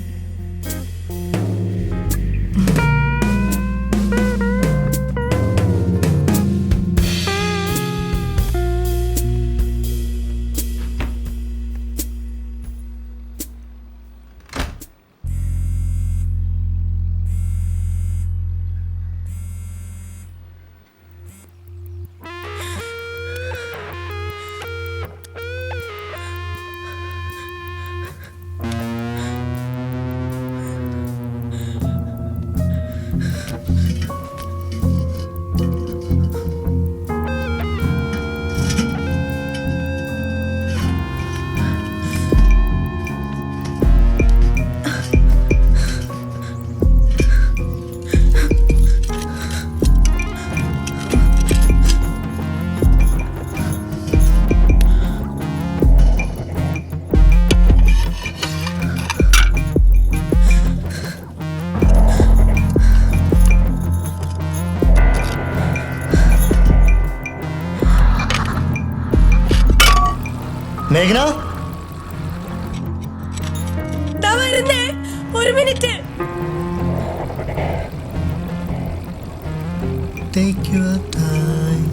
മേഘന, ഒരു minute. Take your time.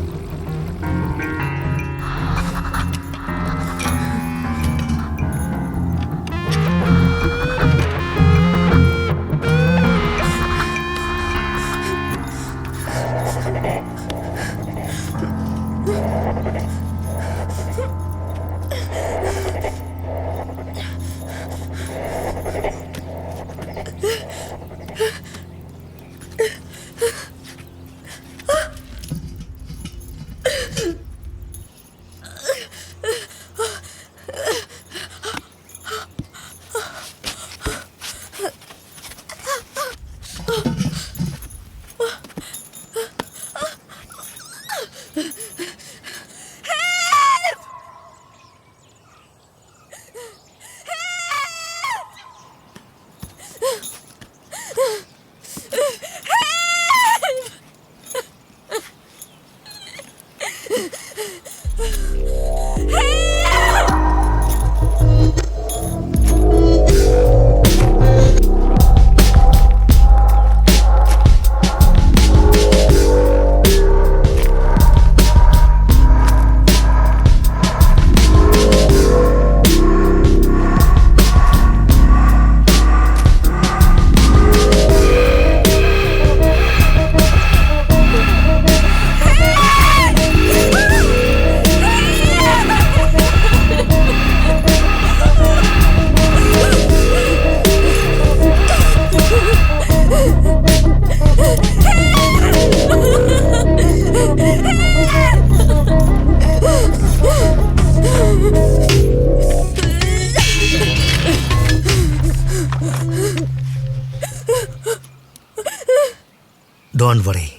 Don't worry,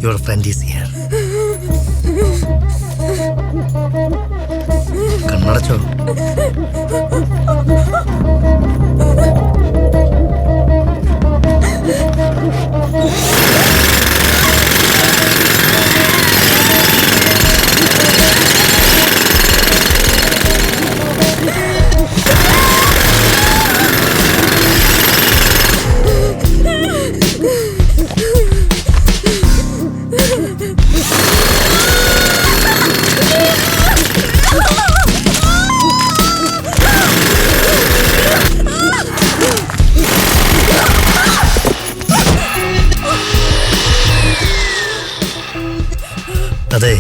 your friend is here. കണ്ണടച്ചോ. അതെ,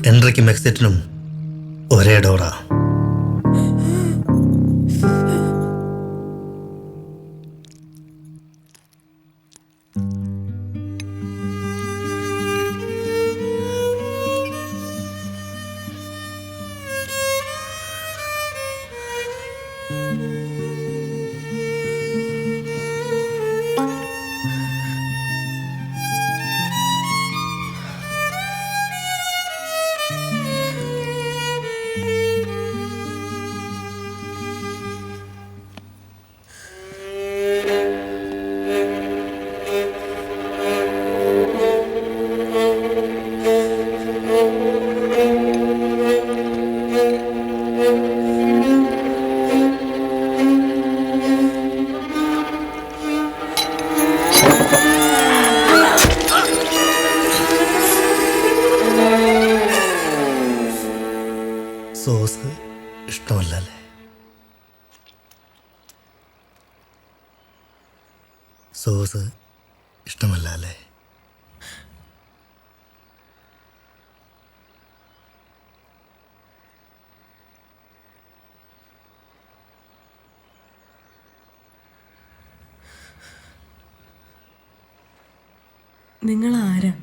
എൻട്രിക്കും എക്സിറ്റിനും ഒരേ ഡോറാ. സോസ് ഇഷ്ടമല്ല അല്ലേ? സോസ് ഇഷ്ടമല്ല അല്ലേ? നിങ്ങൾ ആരാ?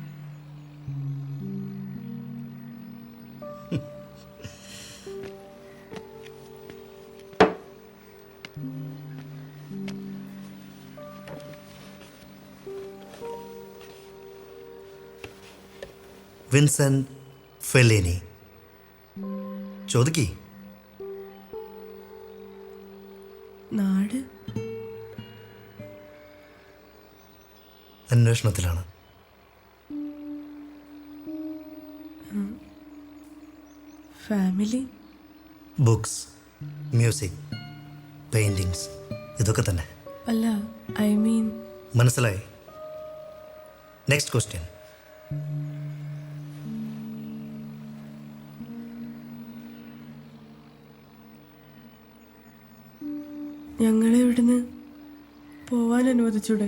Vincent Fellini. ചോദിക്കേ. നാട് അന്വേഷണത്തിലാണ്. ഫാമിലി, ബുക്സ്, മ്യൂസിക്, പെയിന്റിങ്സ്, ഇതൊക്കെ തന്നെ. അല്ല, ഐ മീൻ. മനസ്സിലായി. Next question. ഞങ്ങളെ ഇവിടുന്ന് പോവാൻ അനുവദിച്ചൂടെ?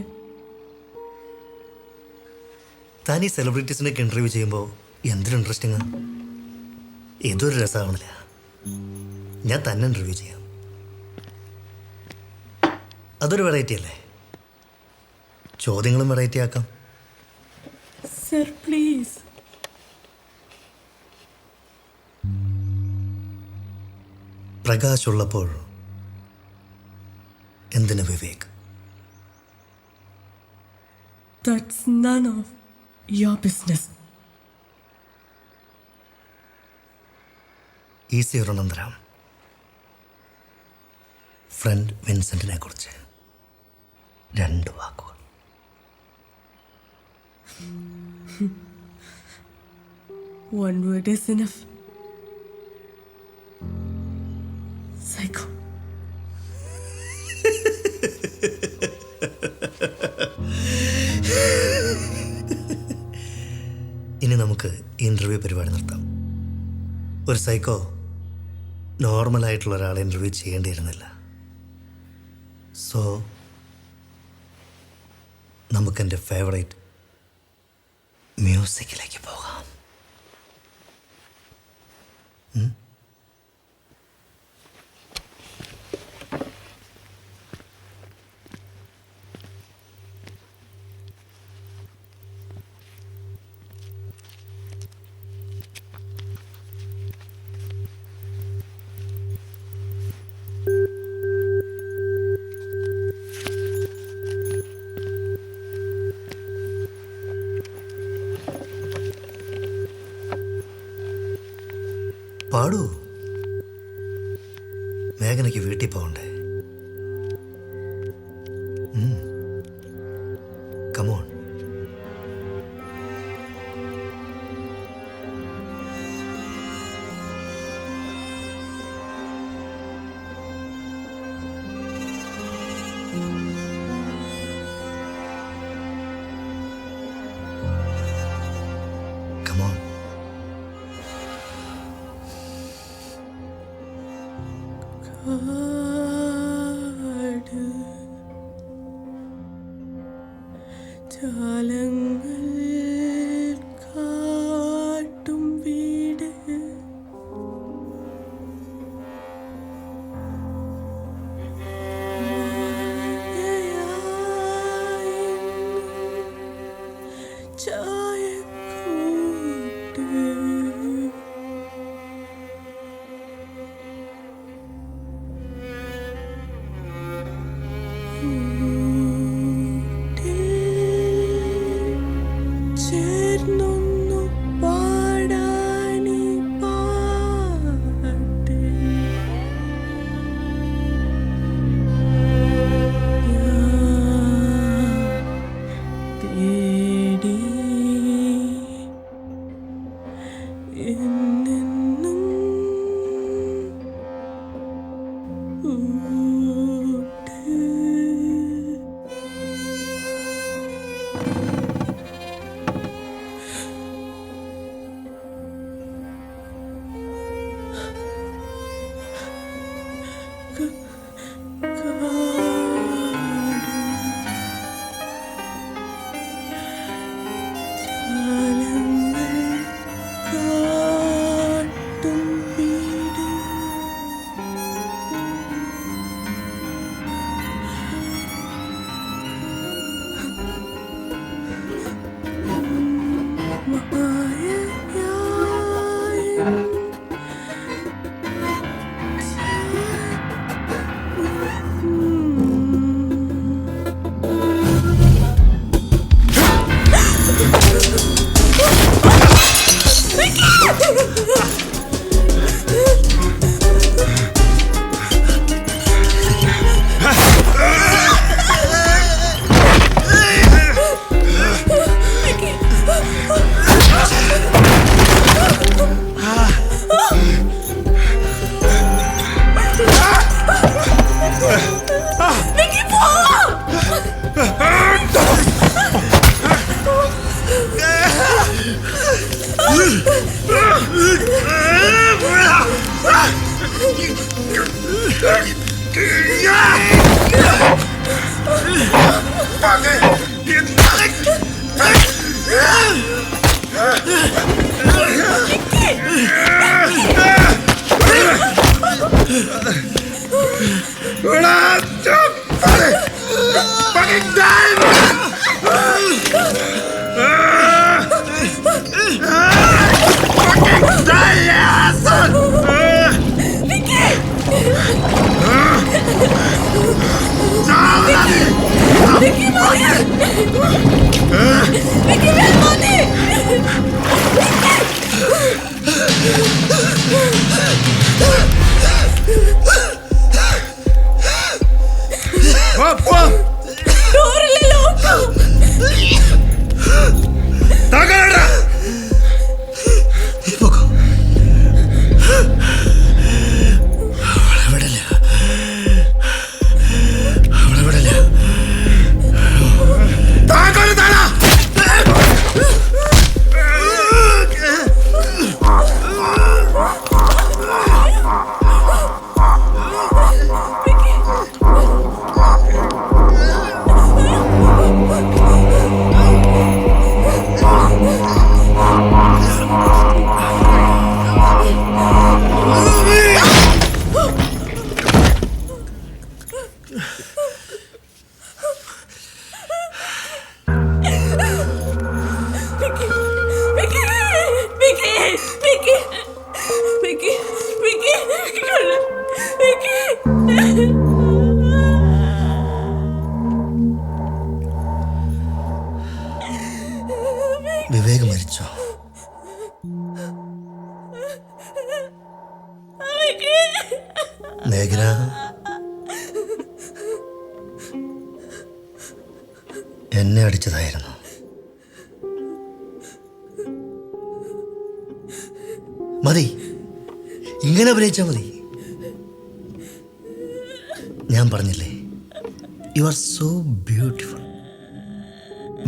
താൻ ഈ സെലിബ്രിറ്റീസിനൊക്കെ ഇൻ്റർവ്യൂ ചെയ്യുമ്പോൾ എന്തൊരു ഇൻട്രസ്റ്റിംഗ്. ഇതൊരു രസമാവണില്ല. ഞാൻ തന്നെ ഇൻ്റർവ്യൂ ചെയ്യാം. അതൊരു വെറൈറ്റി അല്ലേ? ചോദ്യങ്ങളും വെറൈറ്റി ആക്കാം. Sir please. പ്രകാശുള്ളപ്പോൾ എന്തിന് Vivek? That's none of your business. Easy ഒരെണ്ണം തരാം. ഫ്രണ്ട് വിൻസെന്റിനെ കുറിച്ച് 2 വാക്കുകൾ. One word is enough. Psycho. ഇനി നമുക്ക് ഇൻ്റർവ്യൂ പരിപാടി നിർത്താം. ഒരു സൈക്കോ നോർമലായിട്ടുള്ള ഒരാളെ ഇൻ്റർവ്യൂ ചെയ്യേണ്ടിയിരുന്നില്ല. സോ നമുക്കെൻ്റെ ഫേവറേറ്റ് മ്യൂസിക്കിലേക്ക് പോകാം. പാടൂ. മേഘനയ്ക്ക് വീട്ടിൽ പോകണ്ടേ? കമോൺ. Come on. കാട്ടും വീട് ചേർന്നൊന്നു പാടാനി പാട്ട് തേടി എന്നെന്നും കാട്ടും വീട് വിവേക് മരിച്ചോ? മേഘന, എന്നെ അടിച്ചതായിരുന്നു. മതി, ഇങ്ങനെ അഭിനയിച്ചാൽ മതി. ഞാൻ പറഞ്ഞില്ലേ, you are so beautiful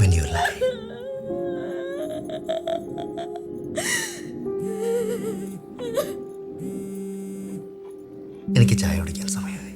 when you lie. എനിക്ക് ചായ കുടിക്കാൻ സമയമായി.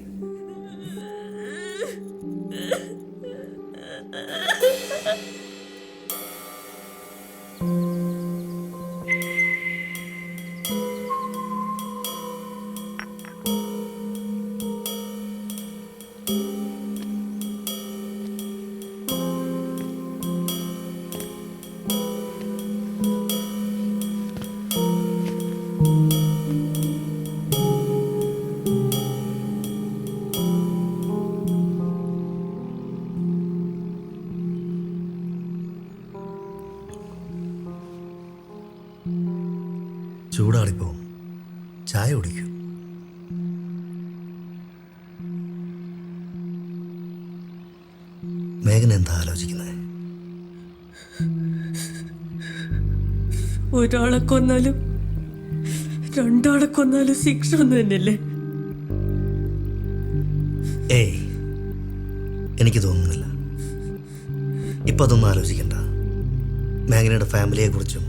ചൂടാറിപ്പോവും, ചായ കുടിക്കൂ. മേഘന എന്താ ആലോചിക്കുന്നത്? ഒരാളെ കൊന്നാലും രണ്ടാളെ കൊന്നാലും ശിക്ഷ ഒന്നും തന്നെയല്ലേ? ഏയ്, എനിക്ക് തോന്നുന്നില്ല. ഇപ്പം അതൊന്നും ആലോചിക്കണ്ട. മേഘനയുടെ ഫാമിലിയെക്കുറിച്ചും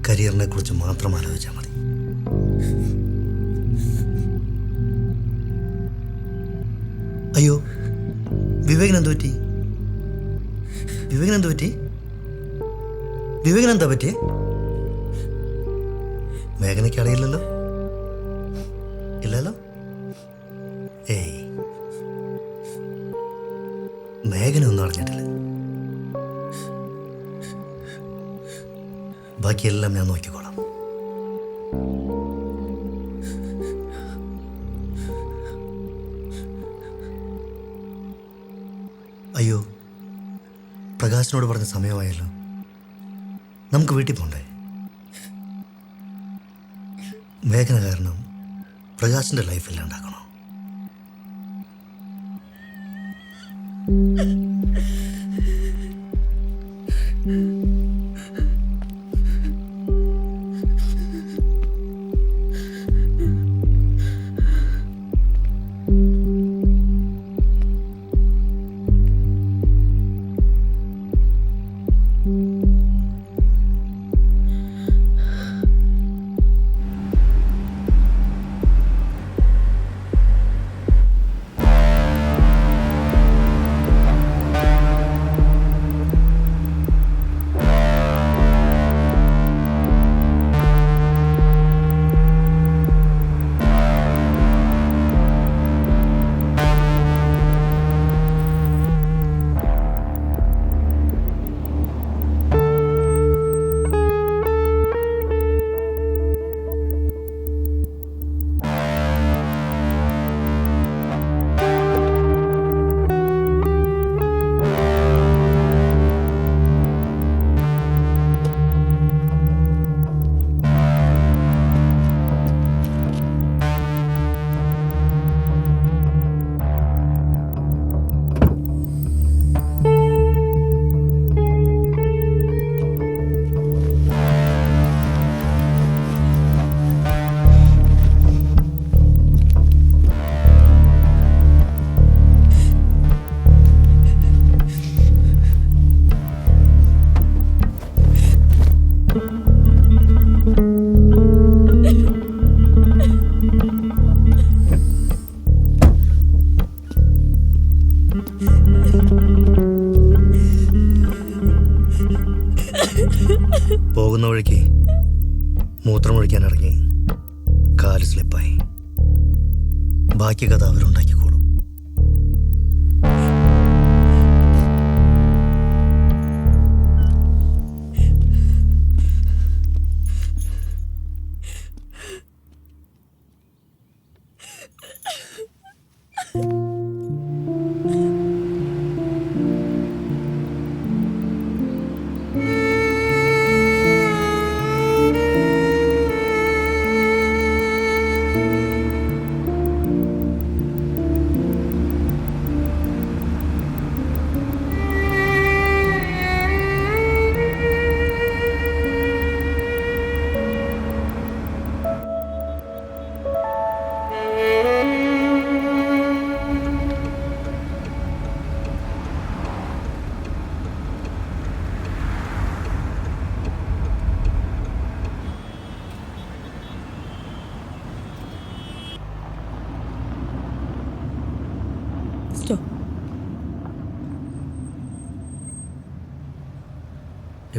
കരിയറിനെ കുറിച്ചും മാത്രം ആലോചിച്ചാൽ മതി. അയ്യോ, വിവേകിനെന്ത് പറ്റി? വിവേകിനെന്ത് പറ്റി? വിവേകിനെന്താ പറ്റിയേ? മേഘനയ്ക്ക് അറിയില്ലല്ലോ? ഇല്ലല്ലോ? ഏയ്, മേഘന ഒന്നും അറിഞ്ഞിട്ടില്ല. ബാക്കിയെല്ലാം ഞാൻ നോക്കിക്കോളാം. അയ്യോ, പ്രകാശിനോട് പറഞ്ഞ സമയമായല്ലോ. നമുക്ക് വീട്ടിൽ പോണ്ടേ? മേഘന കാരണം പ്രകാശിൻ്റെ ലൈഫ് ഇല്ലാണ്ടാക്കണോ? പോകുന്ന വഴിക്ക് മൂത്രമൊഴിക്കാൻ ഇറങ്ങി കാല് സ്ലിപ്പായി. ബാക്കി കഥ അവരുണ്ടാക്കിക്കോളും.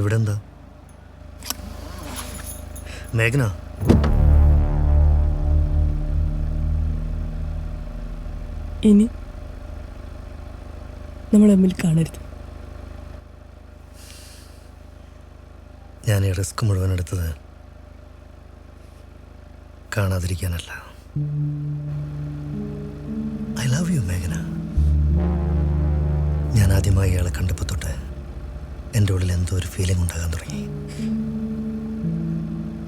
ഇവിടെ എന്താ? മേഘന, ഇനി നമ്മൾ തമ്മിൽ കാണരുത്. ഞാൻ ഈ റിസ്ക് മുഴുവൻ എടുത്തത് കാണാതിരിക്കാനല്ല. ഐ ലവ് യു മേഘന. ഞാൻ ആദ്യമായി ഇയാളെ കണ്ടപ്പോൾ തൊട്ട് എൻ്റെ ഉള്ളിൽ എന്തോ ഒരു ഫീലിംഗ് ഉണ്ടാകാൻ തുടങ്ങി.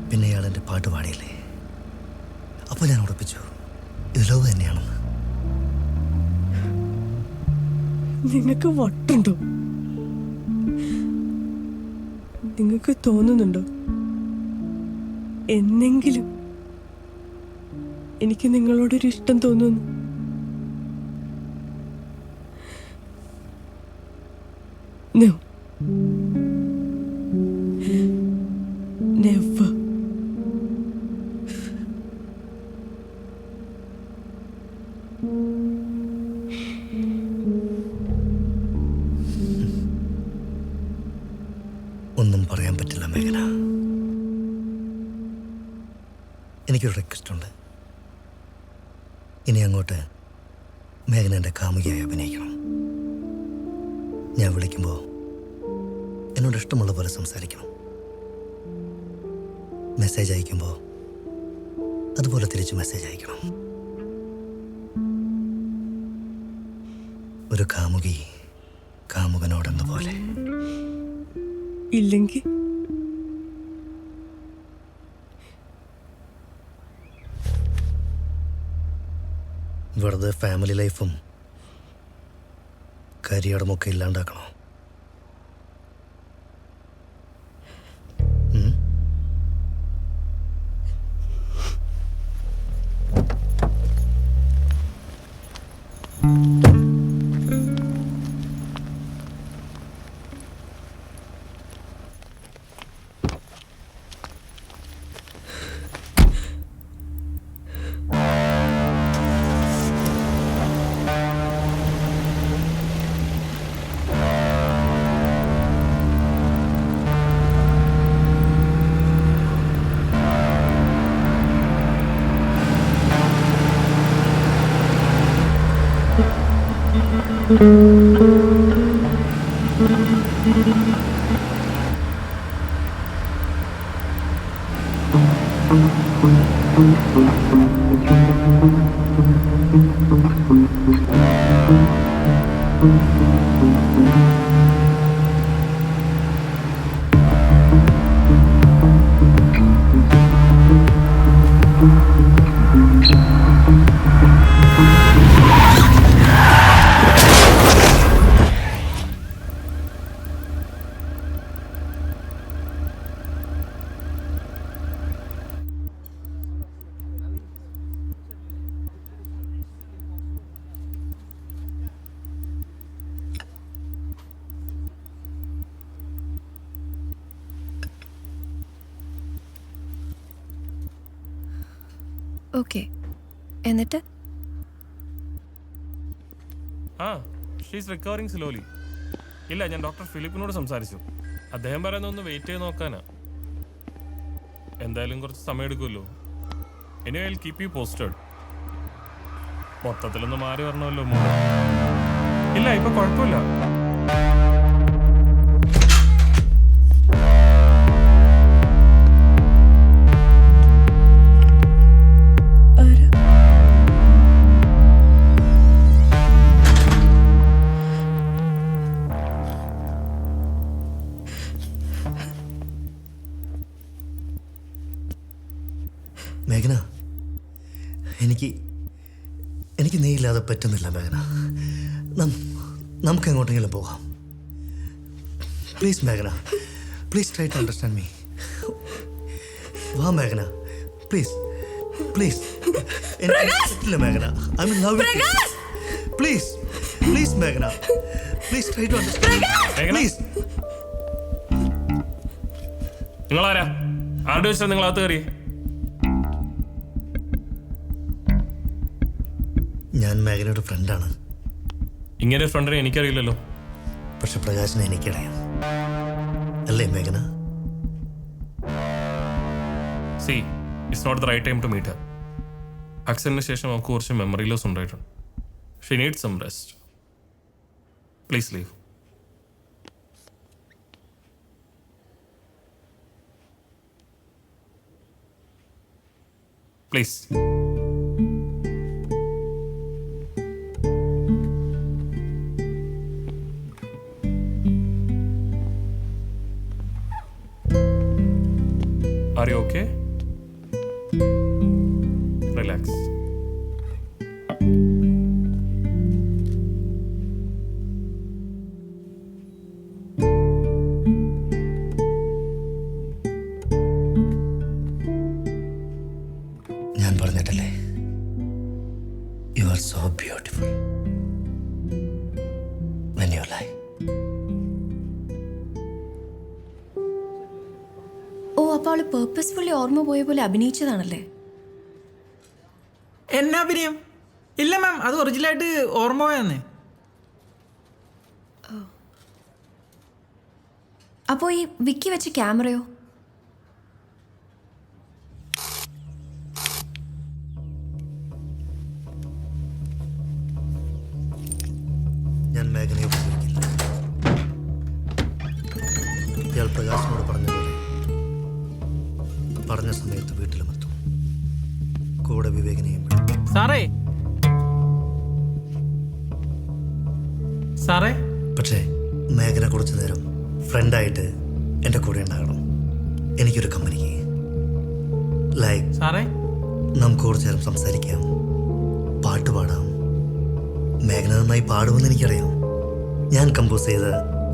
പിന്നെ ഇയാൾ എൻ്റെ പാട്ട് പാടിയില്ലേ, അപ്പോൾ ഞാൻ ഉറപ്പിച്ചു ഇത് ലവ് തന്നെയാണെന്ന്. നിങ്ങൾക്ക് വട്ടുണ്ടോ? നിങ്ങൾക്ക് തോന്നുന്നുണ്ടോ എന്നെങ്കിലും എനിക്ക് നിങ്ങളോടൊരു ഇഷ്ടം തോന്നുന്നു? No. Never. ഒന്നും പറയാൻ പറ്റില്ല മേഘന. എനിക്കൊരു റിക്വസ്റ്റ് ഉണ്ട്. ഇനി അങ്ങോട്ട് മേഘന എൻ്റെ കാമുകിയായി അഭിനയിക്കണം. ഞാൻ വിളിക്കുമ്പോൾ എന്നോട് ഇഷ്ടമുള്ള പോലെ സംസാരിക്കണം. മെസ്സേജ് അയക്കുമ്പോൾ അതുപോലെ തിരിച്ച് മെസ്സേജ് അയക്കണം. ഒരു കാമുകി കാമുകനോടെന്ന പോലെ. ഇല്ലെങ്കിൽ വെറുതെ ഫാമിലി ലൈഫും കരിയറും ഒക്കെ ഇല്ലാണ്ടാക്കണോ? ഓക്കെ, എന്നിട്ട് ഷീസ് റിക്കവറിങ് സ്ലോലി. ഇല്ല, ഞാൻ ഡോക്ടർ ഫിലിപ്പിനോട് സംസാരിച്ചു. അദ്ദേഹം പറയുന്ന ഒന്ന് വെയിറ്റ് ചെയ്ത് നോക്കാനാ. എന്തായാലും കുറച്ച് സമയം എടുക്കുമല്ലോ. Anyway I will keep you posted. മൊത്തത്തിലൊന്ന് മാറി വരണമല്ലോ. ഇല്ല, ഇപ്പൊ കുഴപ്പമില്ല. മേഘന, എനിക്ക് നീ ഇല്ലാതെ പറ്റുന്നില്ല മേഘന. നമുക്ക് എങ്ങോട്ടെങ്കിലും പോകാം. Please മേഘന, please try to understand me. വാ മേഘന, പ്ലീസ് പ്ലീസ്. പറ്റില്ല മേഘന, I mean love you. Please please മേഘന, please try to understand. Please. നിങ്ങളാരാ? ആരുടെ വെച്ചാൽ നിങ്ങളകത്ത് കയറി? ഞാൻ മേഘനയുടെ ഫ്രണ്ടാണ്. ഇങ്ങനെ ഫ്രണ്ടിനെ എനിക്കറിയില്ലല്ലോ. പക്ഷെ പ്രകാശിനെ എനിക്കറിയാം. അല്ലേ മേഘന? See it's not the right time to meet her. ആക്സിഡന്റിന് ശേഷം അവൾക്ക് കുറച്ച് മെമ്മറി ലോസ് ഉണ്ടായിട്ടുണ്ട്. She needs some rest. Please leave. Please. Are you okay? Relax. ഞാൻ പറഞ്ഞിട്ടല്ലേ, you are so beautiful when you lie. Oh, അപ്പോൾ അവള് പേർപ്പസ്ഫുള്ളി ഓർമ്മ പോയ പോലെ അഭിനയിച്ചതാണല്ലേ? എന്നാ അഭിനയം? ഇല്ല മാം, അത് ഒറിജിനലായിട്ട് ഓർമ്മ പോയെന്ന്. അപ്പോൾ ഈ വിക്കി വെച്ച ക്യാമറയോ? ഞാൻ മേഘനയെ ഉപയോഗിക്കില്ല. ഇയാൾ പ്രകാശിനോട് പറഞ്ഞതുപോലെ പറഞ്ഞ സമയത്ത് വീട്ടിലുമെത്തും. കൂടെ വിവേകിനെയും വിടും. സാറേ സാറേ പക്ഷേ മേഘന കുറച്ചു നേരം ഫ്രണ്ടായിട്ട് എൻ്റെ കൂടെ ഉണ്ടാകണം. എനിക്കൊരു കമ്പനിക്ക് ലൈക്ക് സാറേ നമുക്ക് കുറച്ചു നേരം സംസാരിക്കാം, പാട്ട് പാടാം. മേഘന നന്നായി പാടുമെന്ന് എനിക്കറിയാം. ഞാൻ കമ്പോസ് ചെയ്ത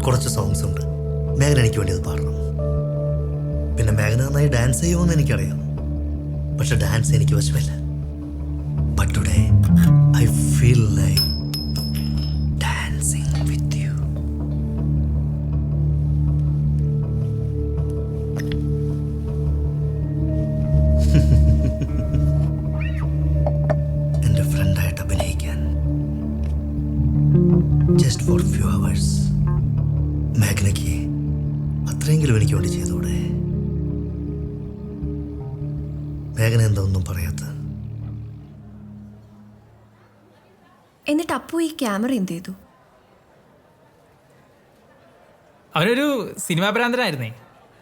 കുറച്ച് സോങ്സ് ഉണ്ട്. മേഘന എനിക്ക് വേണ്ടി അത് പാടണം. പിന്നെ മേഘന നന്നായി ഡാൻസ് ചെയ്യുമെന്ന് എനിക്കറിയാം. പക്ഷെ ഡാൻസ് എനിക്ക് വശമില്ല. But today I feel like dancing with you. എൻ്റെ ഫ്രണ്ടായിട്ട് അഭിനയിക്കാൻ ജസ്റ്റ് ഫോർ ഫ്യൂ അവേഴ്സ്. മേഘനയ്ക്ക് അത്രയെങ്കിലും എനിക്ക് വേണ്ടി ചെയ്തൂടെ? മേഘന എന്താ ഒന്നും പറയാത്ത? എന്നിട്ട് അപ്പു ഈ ക്യാമറ എന്ത് ചെയ്തു? അവനൊരു സിനിമാ ഭ്രാന്തനായിരുന്നേ.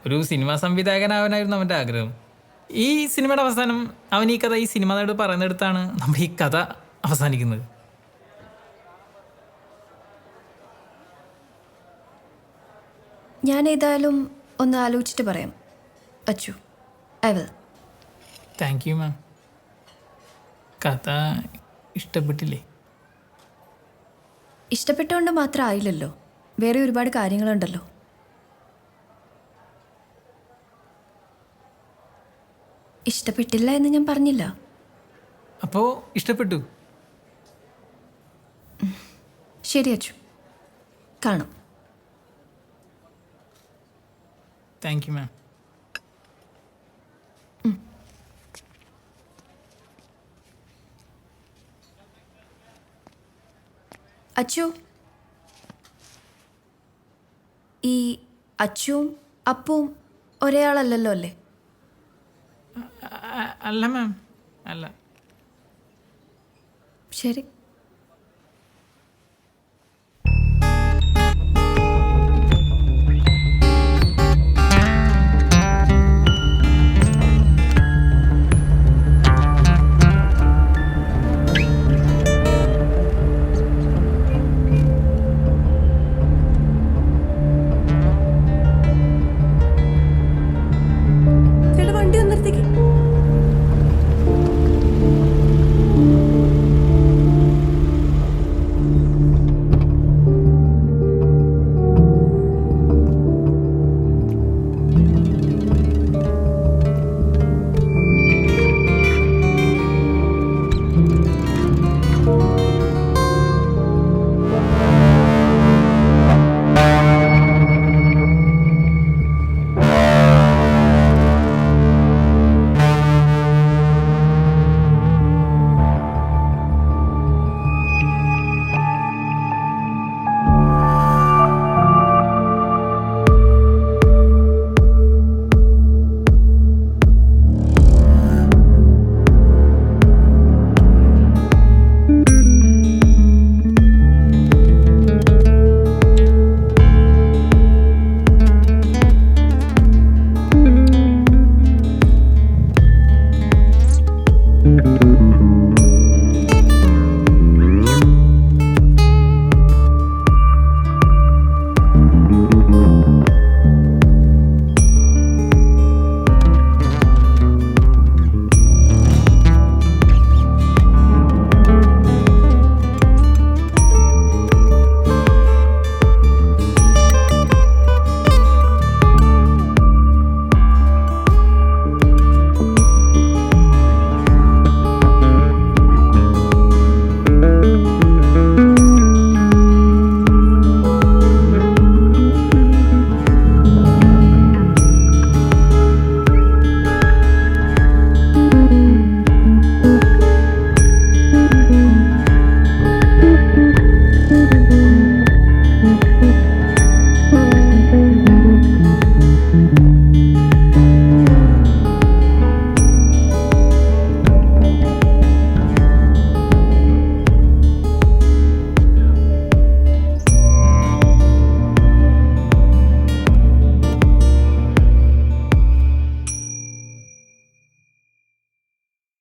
ഒരു സിനിമാ സംവിധായകനാവാനായിരുന്നു അവൻ്റെ ആഗ്രഹം. ഈ സിനിമയുടെ അവസാനം അവൻ ഈ കഥ ഈ സിനിമയോട് പറയുന്നിടത്താണ് നമ്മൾ ഈ കഥ അവസാനിക്കുന്നത്. ഞാൻ ഏതായാലും ഒന്ന് ആലോചിച്ചിട്ട് പറയാം Achu. I will. Thank you ma'am. കഥ ഇഷ്ടപ്പെട്ടില്ലേ? ഇഷ്ടപ്പെട്ടുകൊണ്ട് മാത്രം ആയില്ലല്ലോ, വേറെ ഒരുപാട് കാര്യങ്ങളുണ്ടല്ലോ. ഇഷ്ടപ്പെട്ടില്ല എന്ന് ഞാൻ പറഞ്ഞില്ല. അപ്പോൾ ഇഷ്ടപ്പെട്ടു. ശരി അച്ചു, കാണാം. Thank you ma'am. അച്ചു, ഈ അച്ചുവും അപ്പവും ഒരേ ആളല്ലല്ലോ അല്ലേ? അല്ല മാം, അല്ല. ശരി.